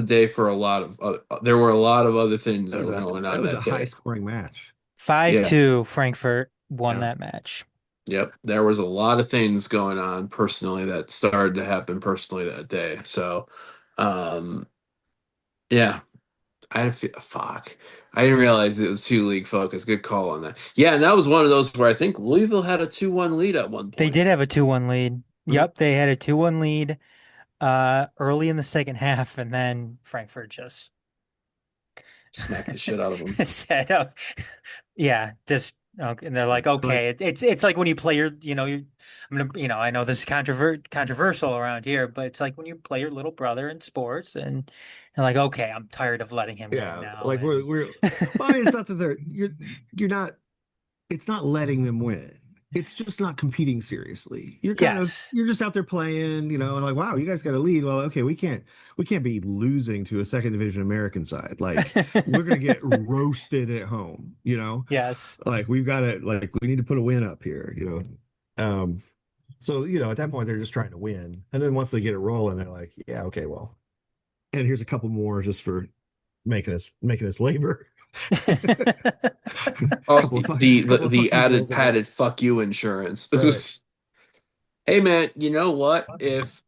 day for a lot of. There were a lot of other things that that was were a going that on was a that high day. scoring match. Yeah. 5-2 Frankfurt won Yeah. that match. Yep, there was a lot of things going on personally that started to happen personally that day. So, um, yeah, I feel fuck. I didn't realize it was two league focus. Good call on that. Yeah, and that was one of those where I think Louisville had a 2-1 lead at one They point. did have a 2-1 lead. Hmm. Yep, they had a 2-1 lead early in the second half, and then Frankfurt just Smacked the shit out of them. set up. Yeah, just okay. And they're like, Like okay, it's like when you play your, I know this is controversial around here, but it's like when you play your little brother in sports, and like, okay, I'm tired of letting him win yeah, now, like and well, I mean, it's not that you're not it's not letting them win. It's just not competing seriously. yes, You're just out there playing, and like, wow, you guys got a lead. Well, okay, we can't be losing to a second division American side. Like we're gonna get roasted at home. yes. Like we need to put a win up here. So at that point they're just trying to win. And then once they get it rolling, they're like, yeah, okay, well, and here's a couple more just for making us labor. Oh, Couple of the fuck you added bills a month. padded fuck you insurance. Right. Hey man, you know what? If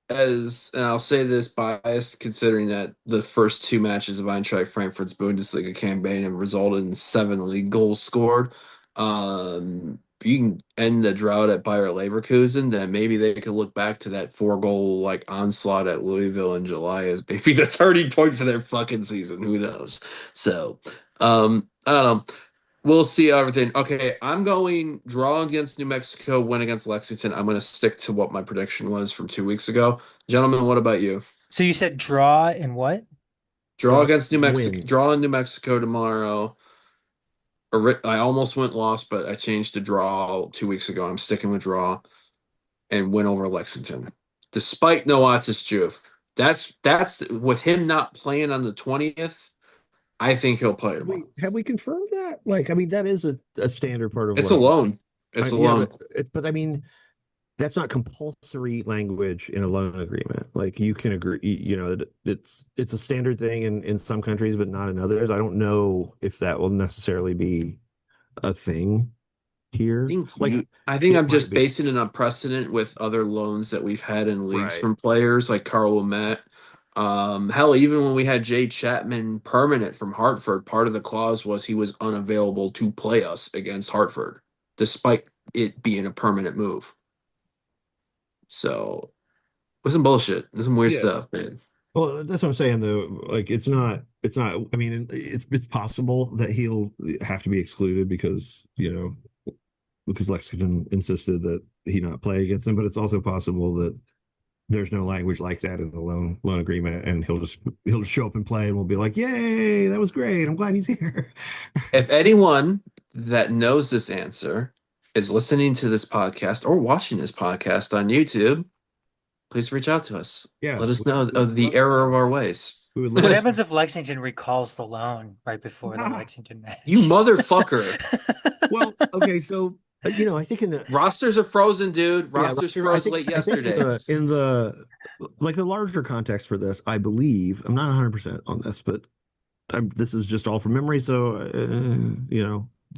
as and I'll say this biased, considering that the first two matches of Eintracht Frankfurt's Bundesliga campaign have resulted in 7 league goals scored. If you can end the drought at Bayer Leverkusen, then maybe they could look back to that 4 goal like onslaught at Louisville in July as maybe the turning point for their fucking season. Who knows? So, I don't know. We'll see everything. Okay, I'm going draw against New Mexico, win against Lexington. I'm going to stick to what my prediction was from 2 weeks ago. Gentlemen, what about you? So you said draw and what? Draw Draw against New Mexico. win. Draw in New Mexico tomorrow. I almost went lost, but I changed to draw 2 weeks ago. I'm sticking with draw and win over Lexington, despite no Otis Juve. That's with him not playing on the 20th. I think he'll play tomorrow. Have we confirmed that? Like, I mean, that is a standard part of It's a like, loan. It's a yeah, loan. but I mean, that's not compulsory language in a loan agreement. Like you can agree, it's a standard thing in some countries, but not in others. I don't know if that will necessarily be a thing here. Like I think it I'm might just be. basing it on precedent with other loans that we've had in leagues Right. from players like Carl Lamette. Hell, even when we had Jay Chapman permanent from Hartford, part of the clause was he was unavailable to play us against Hartford, despite it being a permanent move. So, it was some bullshit. There's some weird Yeah. stuff, man. Well, that's what I'm saying though. Like it's not, I mean, it's possible that he'll have to be excluded because Lexington insisted that he not play against him, but it's also possible that there's no language like that in the loan agreement, and he'll just show up and play, and we'll be like, "Yay, that was great! I'm glad he's here." If anyone that knows this answer is listening to this podcast or watching this podcast on YouTube, please reach out to us. Yeah, Let us know we of would the love to error of know. our ways. We would What love. happens if Lexington recalls the loan right before the Ah, Lexington You match? motherfucker. well, okay, so I think in the Rosters are frozen, dude. yeah, Rosters roster, I froze think late I think yesterday. in the like the larger context for this, I believe I'm not 100% on this, but this is just all from memory, so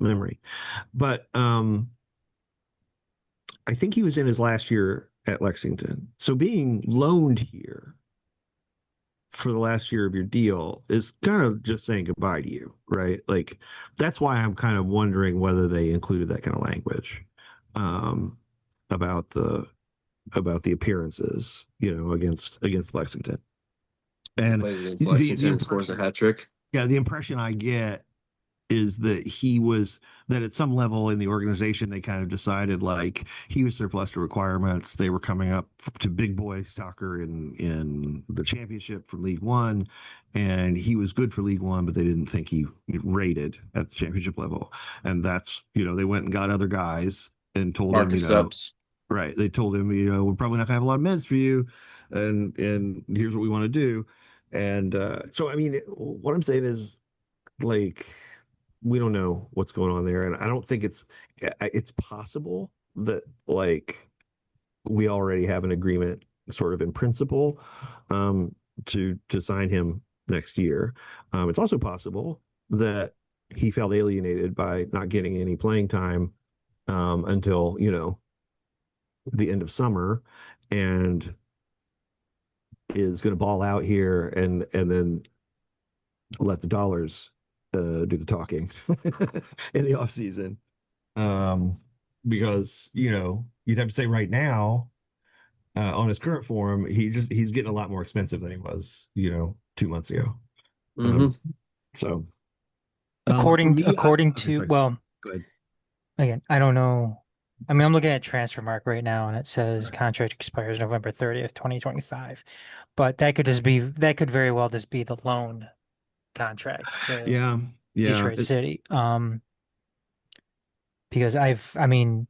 memory. But I think he was in his last year at Lexington. So being loaned here for the last year of your deal is kind of just saying goodbye to you, right? Like that's why I'm kind of wondering whether they included that kind of language um, about the appearances, against Lexington. He And plays against the Lexington and scores a impression, hat trick. yeah, the impression I get is that at some level in the organization they kind of decided like he was surplus to requirements. They were coming up to big boy soccer in the championship from League One, and he was good for League One, but they didn't think he rated at the championship level. And that's they went and got other guys and told him, Marcus Epps. right, they told him, we're probably not gonna have a lot of meds for you, and here's what we want to do. And so I mean, what I'm saying is like we don't know what's going on there, and I don't think it's possible that like we already have an agreement sort of in principle to sign him next year. It's also possible that he felt alienated by not getting any playing time until the end of summer, and is going to ball out here and then let the dollars do the talking in the off season. Um, because you'd have to say right now on his current form, he's getting a lot more expensive than he was 2 months ago. Hmm. Um, so for According me, according okay, to sorry. well, Go ahead. again, I don't know. I mean, I'm looking at transfer mark right now, and it says Right. contract expires November 30th, 2025. But that could very well just be the loan contract to Yeah, yeah. Detroit City. Because I mean,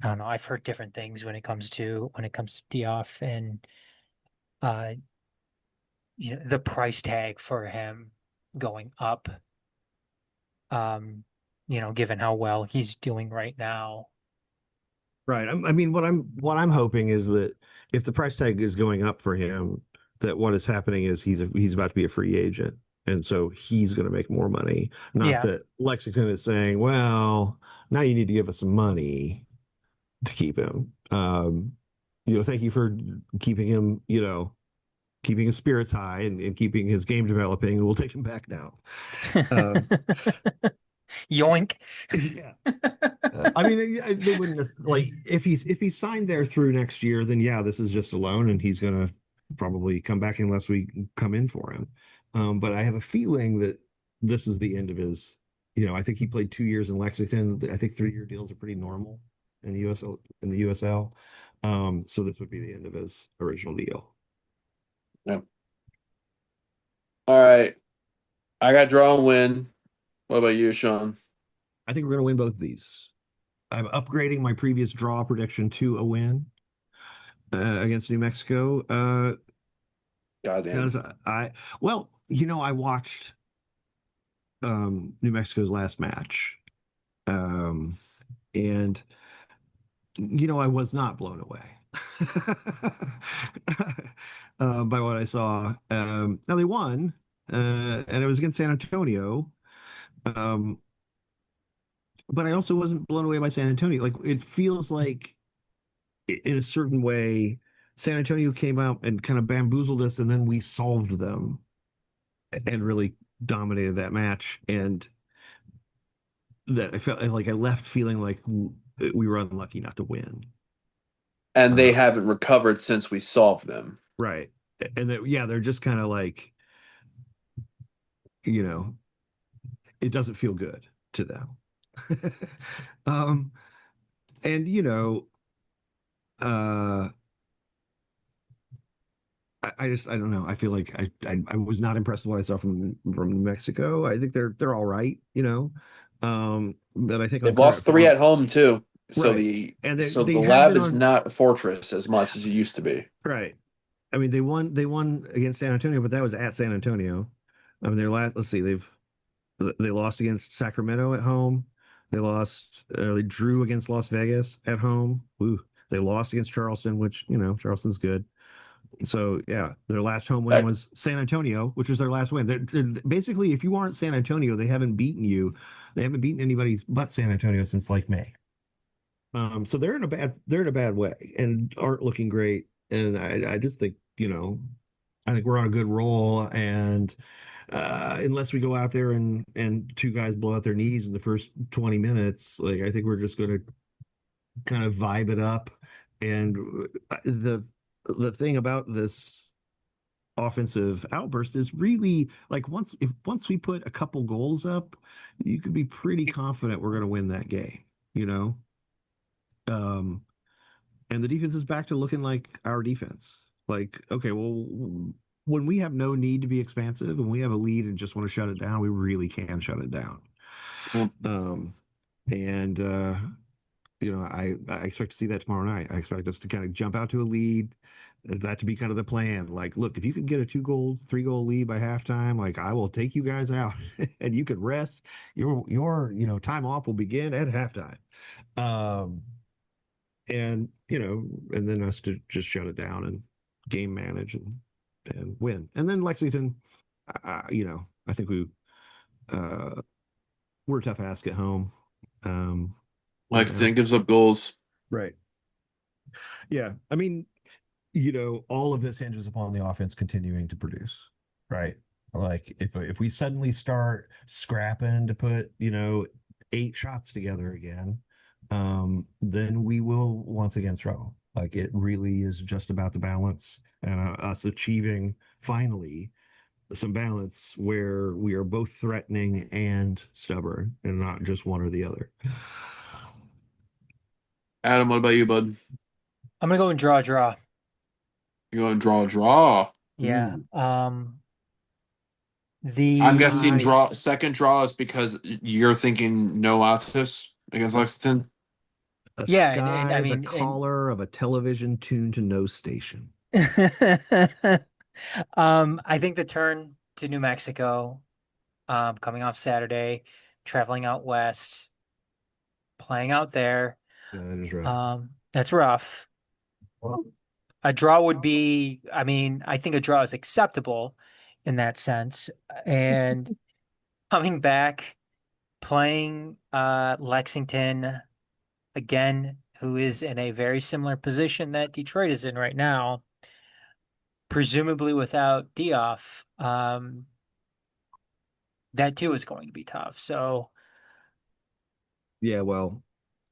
I don't know, I've heard different things when it comes to Dioff and uh the price tag for him going up, um, given how well he's doing right now. Right. I mean, what I'm hoping is that if the price tag is going up for him, that what is happening is he's about to be a free agent, and so he's going to make more money. Not Yeah. that Lexington is saying, well, now you need to give us some money to keep him. Thank you for keeping him, keeping his spirits high and keeping his game developing. We'll take him back now. Um, Yoink. yeah. I mean, they wouldn't like if he's signed there through next year, then yeah, this is just a loan, and he's gonna probably come back unless we come in for him. But I have a feeling that this is the end of his. I think he played 2 years in Lexington. I think 3-year deals are pretty normal in the USL. So this would be the end of his original deal. Yep. All right. I got draw and win. What about you, Sean? I think we're gonna win both of these. I'm upgrading my previous draw prediction to a win against New Mexico. Goddamn. Because well, I watched New Mexico's last match, and I was not blown away by what I saw. Now they won, and it was against San Antonio. Um, but I also wasn't blown away by San Antonio. Like it feels like, in a certain way, San Antonio came out and kind of bamboozled us, and then we solved them and really dominated that match. And that I felt like I left feeling like we were unlucky not to win. And they Uh, haven't recovered since we solved them. right. And that, yeah, they're just kind of like, you know, it doesn't feel good to them. um, and uh, I don't know. I feel like I was not impressed with what I saw from New Mexico. I think they're all right, but I think on They've current lost three form, at home too. So right. the And so they the have lab been is on, not a fortress as much as it used to be. right. I mean, they won against San Antonio, but that was at San Antonio. I mean, their last, let's see, they lost against Sacramento at home. They drew against Las Vegas at home. Ooh, they lost against Charleston, which, Charleston's good. So yeah, their last home win Heck, was San Antonio, which was their last win. Basically, if you aren't San Antonio, they haven't beaten you. They haven't beaten anybody but San Antonio since like May. So they're in a bad way and aren't looking great. And I just think, I think we're on a good roll. And unless we go out there and two guys blow out their knees in the first 20 minutes, like I think we're just going to kind of vibe it up. And the thing about this offensive outburst is really like once we put a couple goals up, you could be pretty confident we're going to win that game, you know. Um, and the defense is back to looking like our defense. Like, okay, well, when we have no need to be expansive and we have a lead and just want to shut it down, we really can shut it down. well, Um, and I expect to see that tomorrow night. I expect us to kind of jump out to a lead. That to be kind of the plan. Like, look, if you can get a 2-goal, 3-goal lead by halftime, like I will take you guys out and you could rest. Your time off will begin at halftime. Um, and then us to just shut it down and game manage and win. And then Lexington, I think we're a tough ask at home. like Right I now. think gives up goals. Right. Yeah. I mean, all of this hinges upon the offense continuing to produce, right? Like if we suddenly start scrapping to put, 8 shots together again, then we will once again struggle. Like it really is just about the balance and us achieving finally some balance where we are both threatening and stubborn and not just one or the other. Adam, what about you, bud? I'm gonna go and draw. You going to draw? Yeah. Ooh. I'm See, The guessing second draw is because you're thinking no Atis against Lexington. a yeah, and I sky the mean collar of a television tuned to no station. I think the turn to New Mexico, coming off Saturday, traveling out west, playing out there, Yeah, that is rough. that's rough. A draw would be, I mean, I think a draw is acceptable in that sense. And coming back, playing Lexington again, who is in a very similar position that Detroit is in right now, presumably without Dioff, that too is going to be tough. So Yeah, well,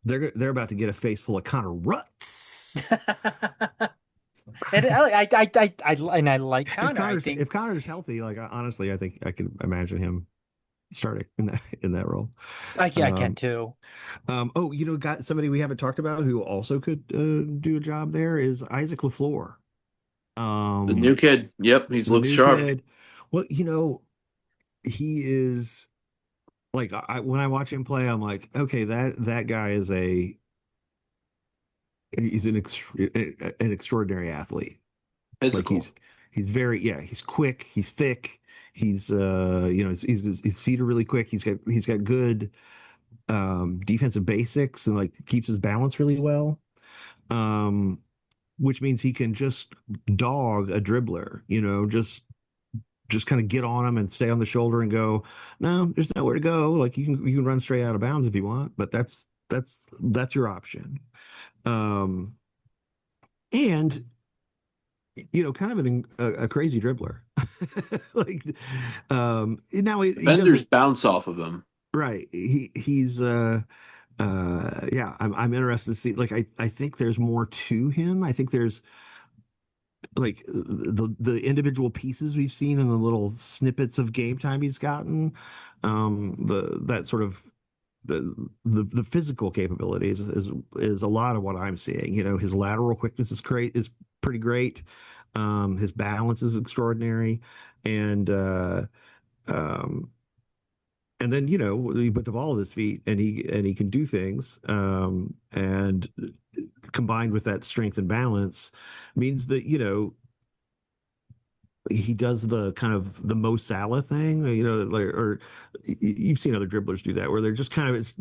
they're about to get a face full of Connor Rutz. and I like Connor. I think If Connor's healthy, like honestly, I think I can imagine him starting in that role. I can Um, too. oh, got somebody we haven't talked about who also could do a job there is Isaac LaFleur. The new Um, kid. Yep, he's the looked new sharp. kid. Well, he is like when I watch him play, I'm like, okay, that guy is he's an extraordinary athlete. Like Physical. he's very yeah, he's quick, he's thick, he's his feet are really quick. He's got good defensive basics and like keeps his balance really well. Um, which means he can just dog a dribbler, just kind of get on him and stay on the shoulder and go, no, there's nowhere to go. Like you can run straight out of bounds if you want, but that's your option. Um, and kind of a crazy dribbler. Like, now he Defenders doesn't bounce off of him. right. He's yeah. I'm interested to see. Like, I think there's more to him. I think there's like the individual pieces we've seen in the little snippets of game time he's gotten. The that sort of the physical capabilities is a lot of what I'm seeing. His lateral quickness is pretty great. His balance is extraordinary, and um, and then he put the ball at his feet, and he can do things. And combined with that strength and balance, means that he does the kind of the Mo Salah thing, like, or you've seen other dribblers do that, where they're just kind of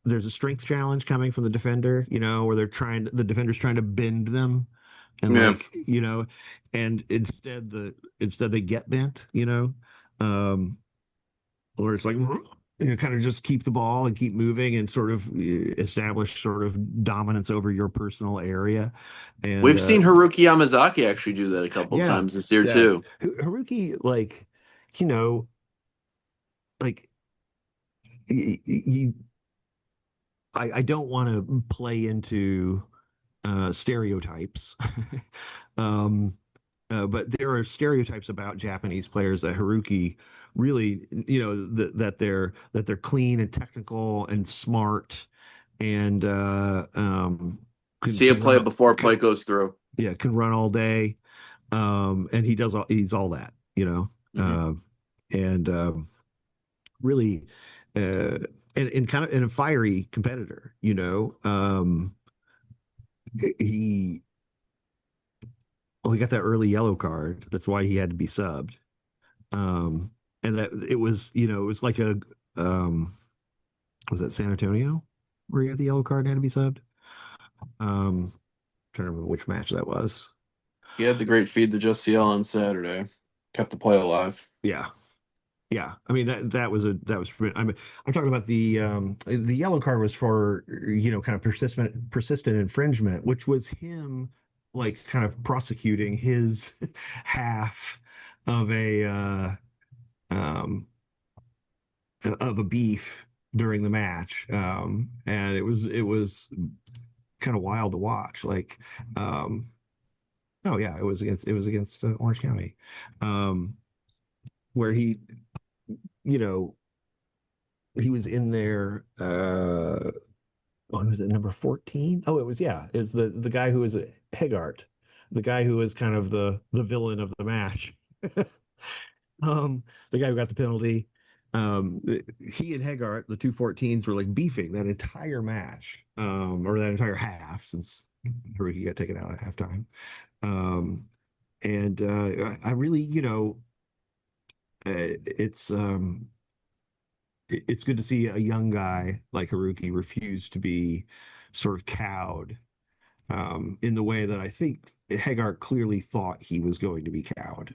there's a strength challenge coming from the defender, where the defender's trying to bend them, and Yeah. like and instead they get bent, or it's like kind of just keep the ball and keep moving and sort of establish sort of dominance over your personal area, and We've seen Haruki Yamazaki actually do that a couple yeah, times this year yeah. too. Haruki, like, you know, like he, I don't want to play into stereotypes. um, but there are stereotypes about Japanese players that Haruki really, that they're clean and technical and smart and can See a can play run before a play can, goes through. yeah, can run all day. And he's all that, Hmm. uh, and really, uh, and kind of and a fiery competitor. He he got that early yellow card. That's why he had to be subbed. Um, and that it was like a was that San Antonio where he had the yellow card and had to be subbed? Trying to remember which match that was. He had the great feed to Just CL on Saturday. Kept the play alive. Yeah, yeah, I mean that was I'm talking about the yellow card was for kind of persistent infringement, which was him like kind of prosecuting his half of um a beef during the match, and it was kind of wild to watch. Like, oh yeah, it was against Orange County, um, where you know he was in there. What was it, number 14? Oh, it's the guy who was Hegart, the guy who was kind of the villain of the match. The guy who got the penalty. He and Hegart, the 214s, were like beefing that entire match, or that entire half, since Haruki got taken out at halftime. Um, and I really, it's good to see a young guy like Haruki refuse to be sort of cowed in the way that I think Haggart clearly thought he was going to be cowed,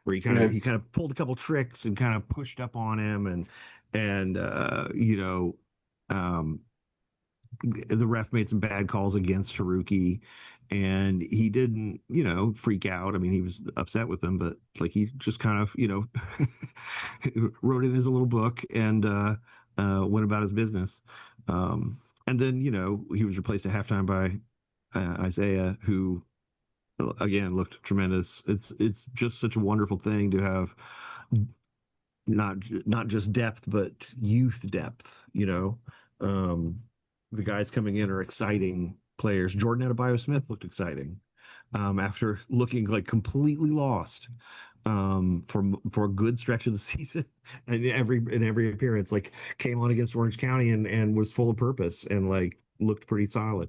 where Yeah. he kind of pulled a couple tricks and kind of pushed up on him and um the ref made some bad calls against Haruki, and he didn't, freak out. I mean, he was upset with them, but like he just kind of, wrote it in his little book and went about his business. And then, he was replaced at halftime by Isaiah, who again looked tremendous. It's just such a wonderful thing to have not just depth but youth depth. The guys coming in are exciting players. Jordan Adebayo Smith looked exciting after looking like completely lost for a good stretch of the season, and every appearance like came on against Orange County and was full of purpose and like looked pretty solid.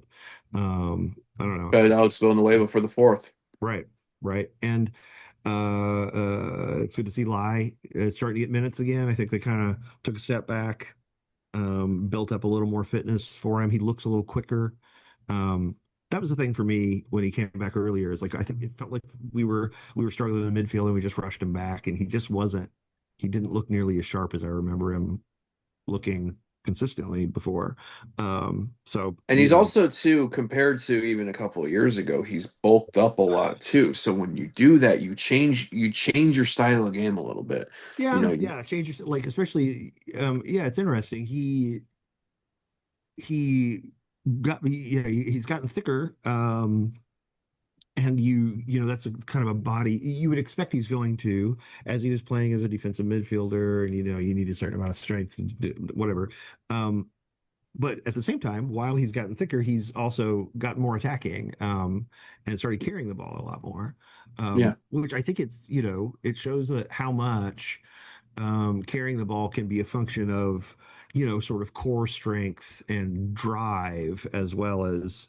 I don't know. Got Alex Villanueva for the fourth. Right, right. And it's good to see Lai starting to get minutes again. I think they kind of took a step back, built up a little more fitness for him. He looks a little quicker. Um, that was the thing for me when he came back earlier. Is like I think it felt like we were struggling in the midfield and we just rushed him back, and he just wasn't. He didn't look nearly as sharp as I remember him looking consistently before. So And he's also too, compared to even a couple of years ago, he's bulked up a lot too. So when you do that, you change your style of game a little bit. You yeah, know, yeah, changes like especially yeah, it's interesting. He yeah, he's gotten thicker. And that's a kind of a body you would expect he's going to, as he was playing as a defensive midfielder, and you need a certain amount of strength and whatever. But at the same time, while he's gotten thicker, he's also gotten more attacking, and started carrying the ball a lot more, yeah. which I think it shows that how much carrying the ball can be a function of sort of core strength and drive as well as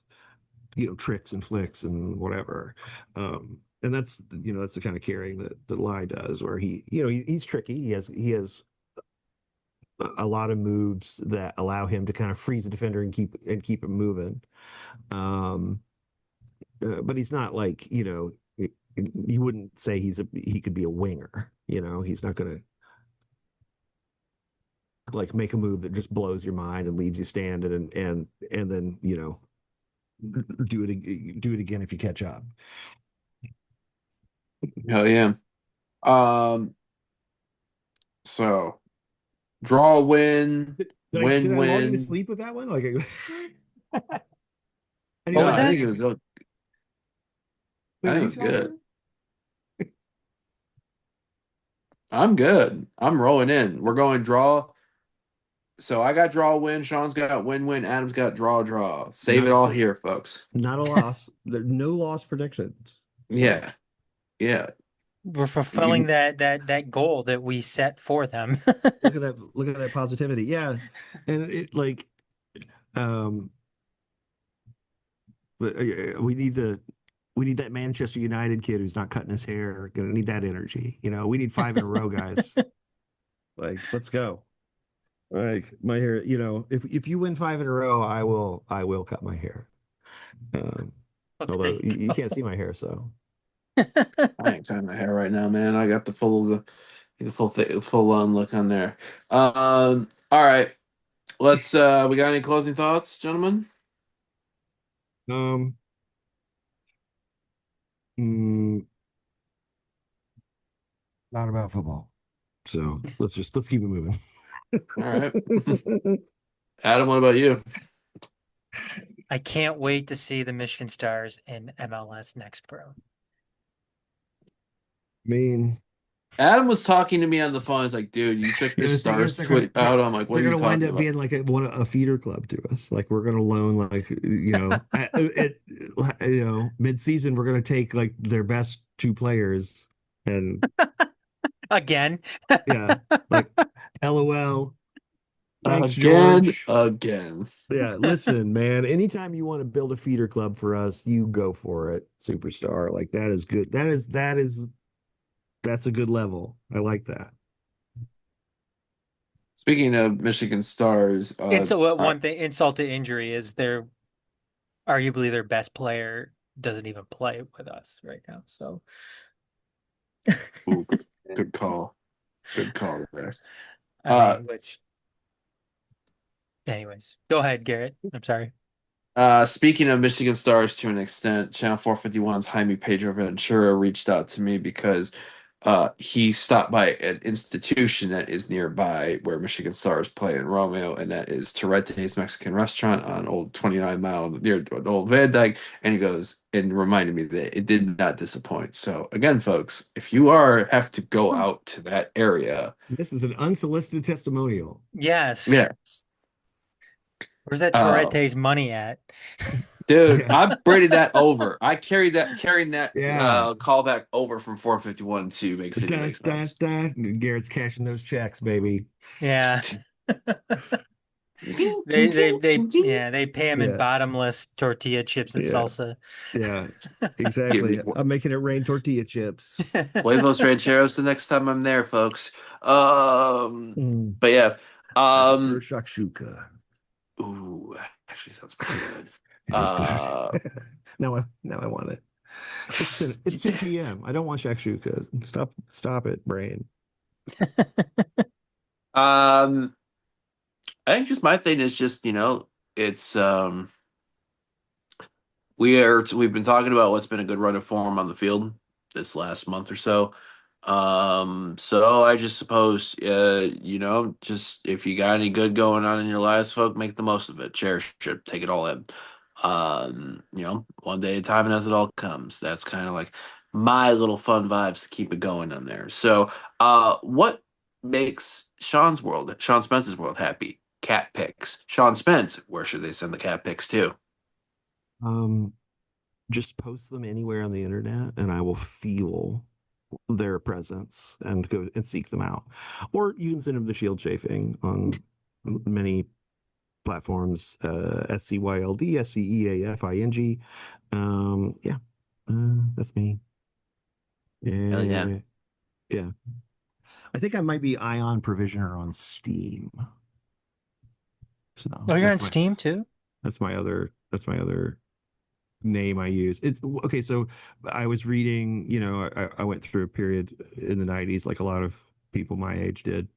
tricks and flicks and whatever. And that's the kind of carrying that Lai does, where he's tricky. He has a lot of moves that allow him to kind of freeze the defender and keep him moving. Um, but he's not like you wouldn't say he could be a winger. He's not going to like make a move that just blows your mind and leaves you standing and then do it again if you catch up. Hell yeah. Um, so draw, win, Did win, I lull you to win. sleep with that one? Like, What No, was I that? think it was wait, I are think it you was good. sure? I'm good. I'm rolling in. We're going draw. So I got draw, win. Sean's got win, win. Adam's got draw, draw. Save Not it all a here, folks. not a loss. There no loss predictions. So Yeah, yeah. We're fulfilling You, that goal that we set for them. look at that positivity. Yeah, and it like um, but, we need that Manchester United kid who's not cutting his hair. Gonna need that energy. We need 5 in a row, guys. Like, let's go. Like my hair. If you win 5 in a row, I will cut my hair. Um, Well, there although you you go. can't see my hair, so I ain't cutting my hair right now, man. I got the full on look on there. All right. We got any closing thoughts, gentlemen? um, mm, not about football. So let's keep it moving. All right. Adam, what about you? I can't wait to see the Michigan Stars in MLS Next Pro. I mean, Adam was talking to me on the phone. He's like, dude, you check yeah, this the thing Stars is, tweet out. I'm like, what they're are you gonna wind talking up about? being like a feeder club to us. Like we're gonna loan like mid season we're gonna take like their best 2 players and Again. yeah, like LOL. Thanks, Again, George. again. Yeah, listen, man. Anytime you want to build a feeder club for us, you go for it, superstar. Like that is good. That's a good level. I like that. Speaking of Michigan Stars, It's one thing, insult to injury is they're arguably their best player doesn't even play with us right now. So, Ooh, good call. Good call there. I Uh, mean, which, anyways, go ahead, Garrett. I'm sorry. Speaking of Michigan Stars to an extent, Channel 451's Jaime Pedro Ventura reached out to me because he stopped by an institution that is nearby where Michigan Stars play in Romeo, and that is Torrete's Mexican Restaurant on Old 29 Mile near Old Van Dyke. And he goes and reminded me that it did not disappoint. So again, folks, if you have to go out to that area, This is an unsolicited testimonial. Yes. yeah. Where's that Uh, Torrete's money at? Dude, Yeah. I'm bringing that over. I carrying that Yeah. callback over from 451 to Make City Da, Makes da, Sense. da. Garrett's cashing those checks, baby. Yeah. Ding, ding, ding, ding, ding. Yeah, they pay him in Yeah. bottomless tortilla chips and Yeah. salsa. Yeah. Give me Exactly. I'm making it rain tortilla chips. huevos rancheros the next time I'm there, folks. Um, Mm. but yeah, I prefer um, shakshuka. ooh, actually sounds pretty good. It is good. Uh, Now I want it. It's 10 p.m. I don't want shakshuka. Stop it, brain. um, I think just my thing is just it's we've been talking about what's been a good run of form on the field this last month or so. So I just suppose just if you got any good going on in your lives, folk, make the most of it. Cherish it, take it all in. One day at a time and as it all comes. That's kind of like my little fun vibes to keep it going on there. So what makes Sean Spence's world happy? Cat picks. Sean Spence, where should they send the cat picks to? Um, just post them anywhere on the internet, and I will feel their presence and go and seek them out. Or you can send them to Shield Chafing on many platforms. SCYLD, yeah, that's me. Hell yeah. Yeah, yeah. I think I might be Ion Provisioner on Steam. So Oh, you're on that's my Steam too? that's my other name I use. It's okay. So I was reading, I went through a period in the 90s, like a lot of people my age did,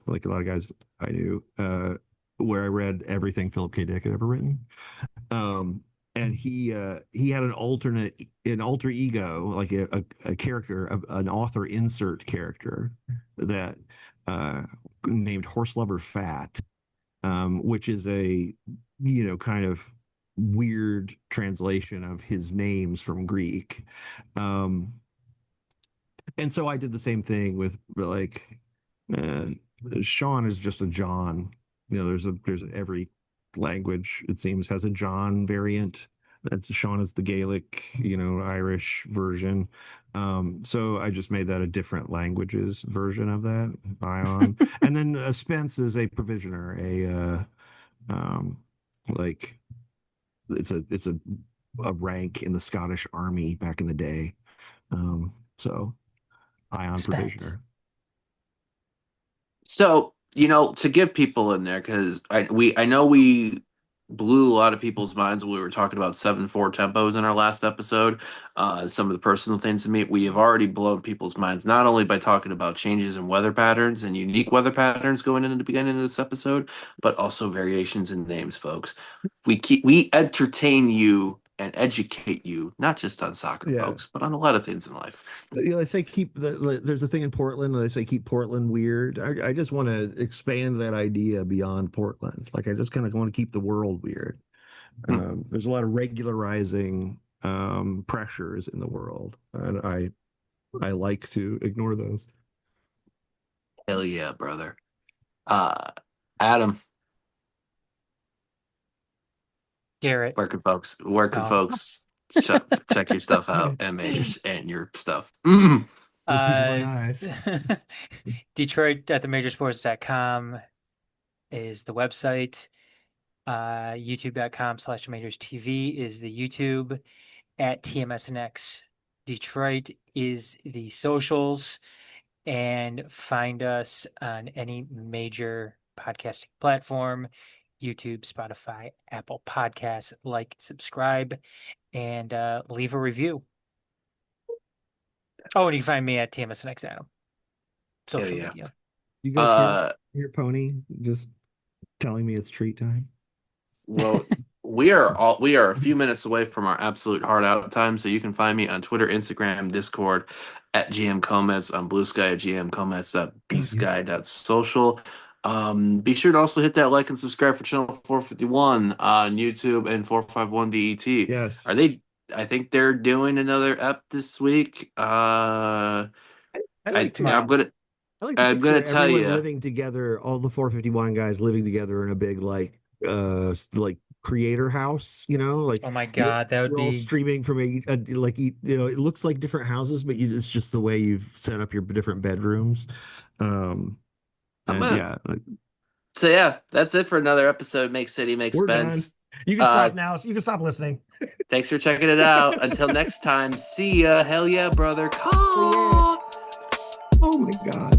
like a lot of guys I knew, where I read everything Philip K. Dick had ever written. And he had an alter ego, like a character, an author insert character that uh, named Horse Lover Fat, which is a kind of weird translation of his names from Greek. Um, and so I did the same thing with like uh, Sean is just a John. There's every language it seems has a John variant. That's Sean is the Gaelic, Irish version. So I just made that a different languages version of that Ion. And then Spence is a provisioner, um, like it's a rank in the Scottish army back in the day. So Ion Spence. provisioner. So, to give people in there, because I know we blew a lot of people's minds when we were talking about 7/4 tempos in our last episode. Some of the personal things to me, we have already blown people's minds, not only by talking about changes in weather patterns and unique weather patterns going into the beginning of this episode, but also variations in names, folks. We entertain you and educate you, not just on soccer, Yeah. folks, but on a lot of things in life. They say there's a thing in Portland. They say keep Portland weird. I just want to expand that idea beyond Portland. Like I just kind of want to keep the world weird. Hmm. There's a lot of regularizing pressures in the world, and I like to ignore those. Hell yeah, brother. Uh, Adam, Garrett. where can Oh. folks check your stuff out and and your stuff? Mm. The peak of my Uh, eyes. Detroit at themajorsports.com is the website. YouTube.com/Majors TV is the YouTube. At TMSNX Detroit is the socials. And find us on any major podcasting platform. YouTube, Spotify, Apple Podcasts. Like, subscribe, and leave a review. Oh, and you can find me at TMSNX Adam. Hell Social yeah. media. You guys hear Pony just telling me it's treat time? Well, we are a few minutes away from our absolute hard out time, so you can find me on Twitter, Instagram, Discord at GM Comets, on Blue Sky at GM Comets, bsky.social. Be sure to also hit that like and subscribe for channel 451 on YouTube and 451 BET. Yes. Are they? I think they're doing another ep this week. I like I'm tomorrow. gonna I like to I'm gonna picture tell everyone you. living together, all the 451 guys living together in a big like creator house, like Oh my God, that would you're all be. streaming from it looks like different houses, but it's just the way you've set up your different bedrooms. Um I'm and gonna yeah, So yeah, that's it for another episode. Make City, Make we're done. Spence. You can Uh, stop now. So you can stop listening. thanks for checking it out. Until next time, see ya. Hell yeah, brother. Yeah. Caw. Oh my God.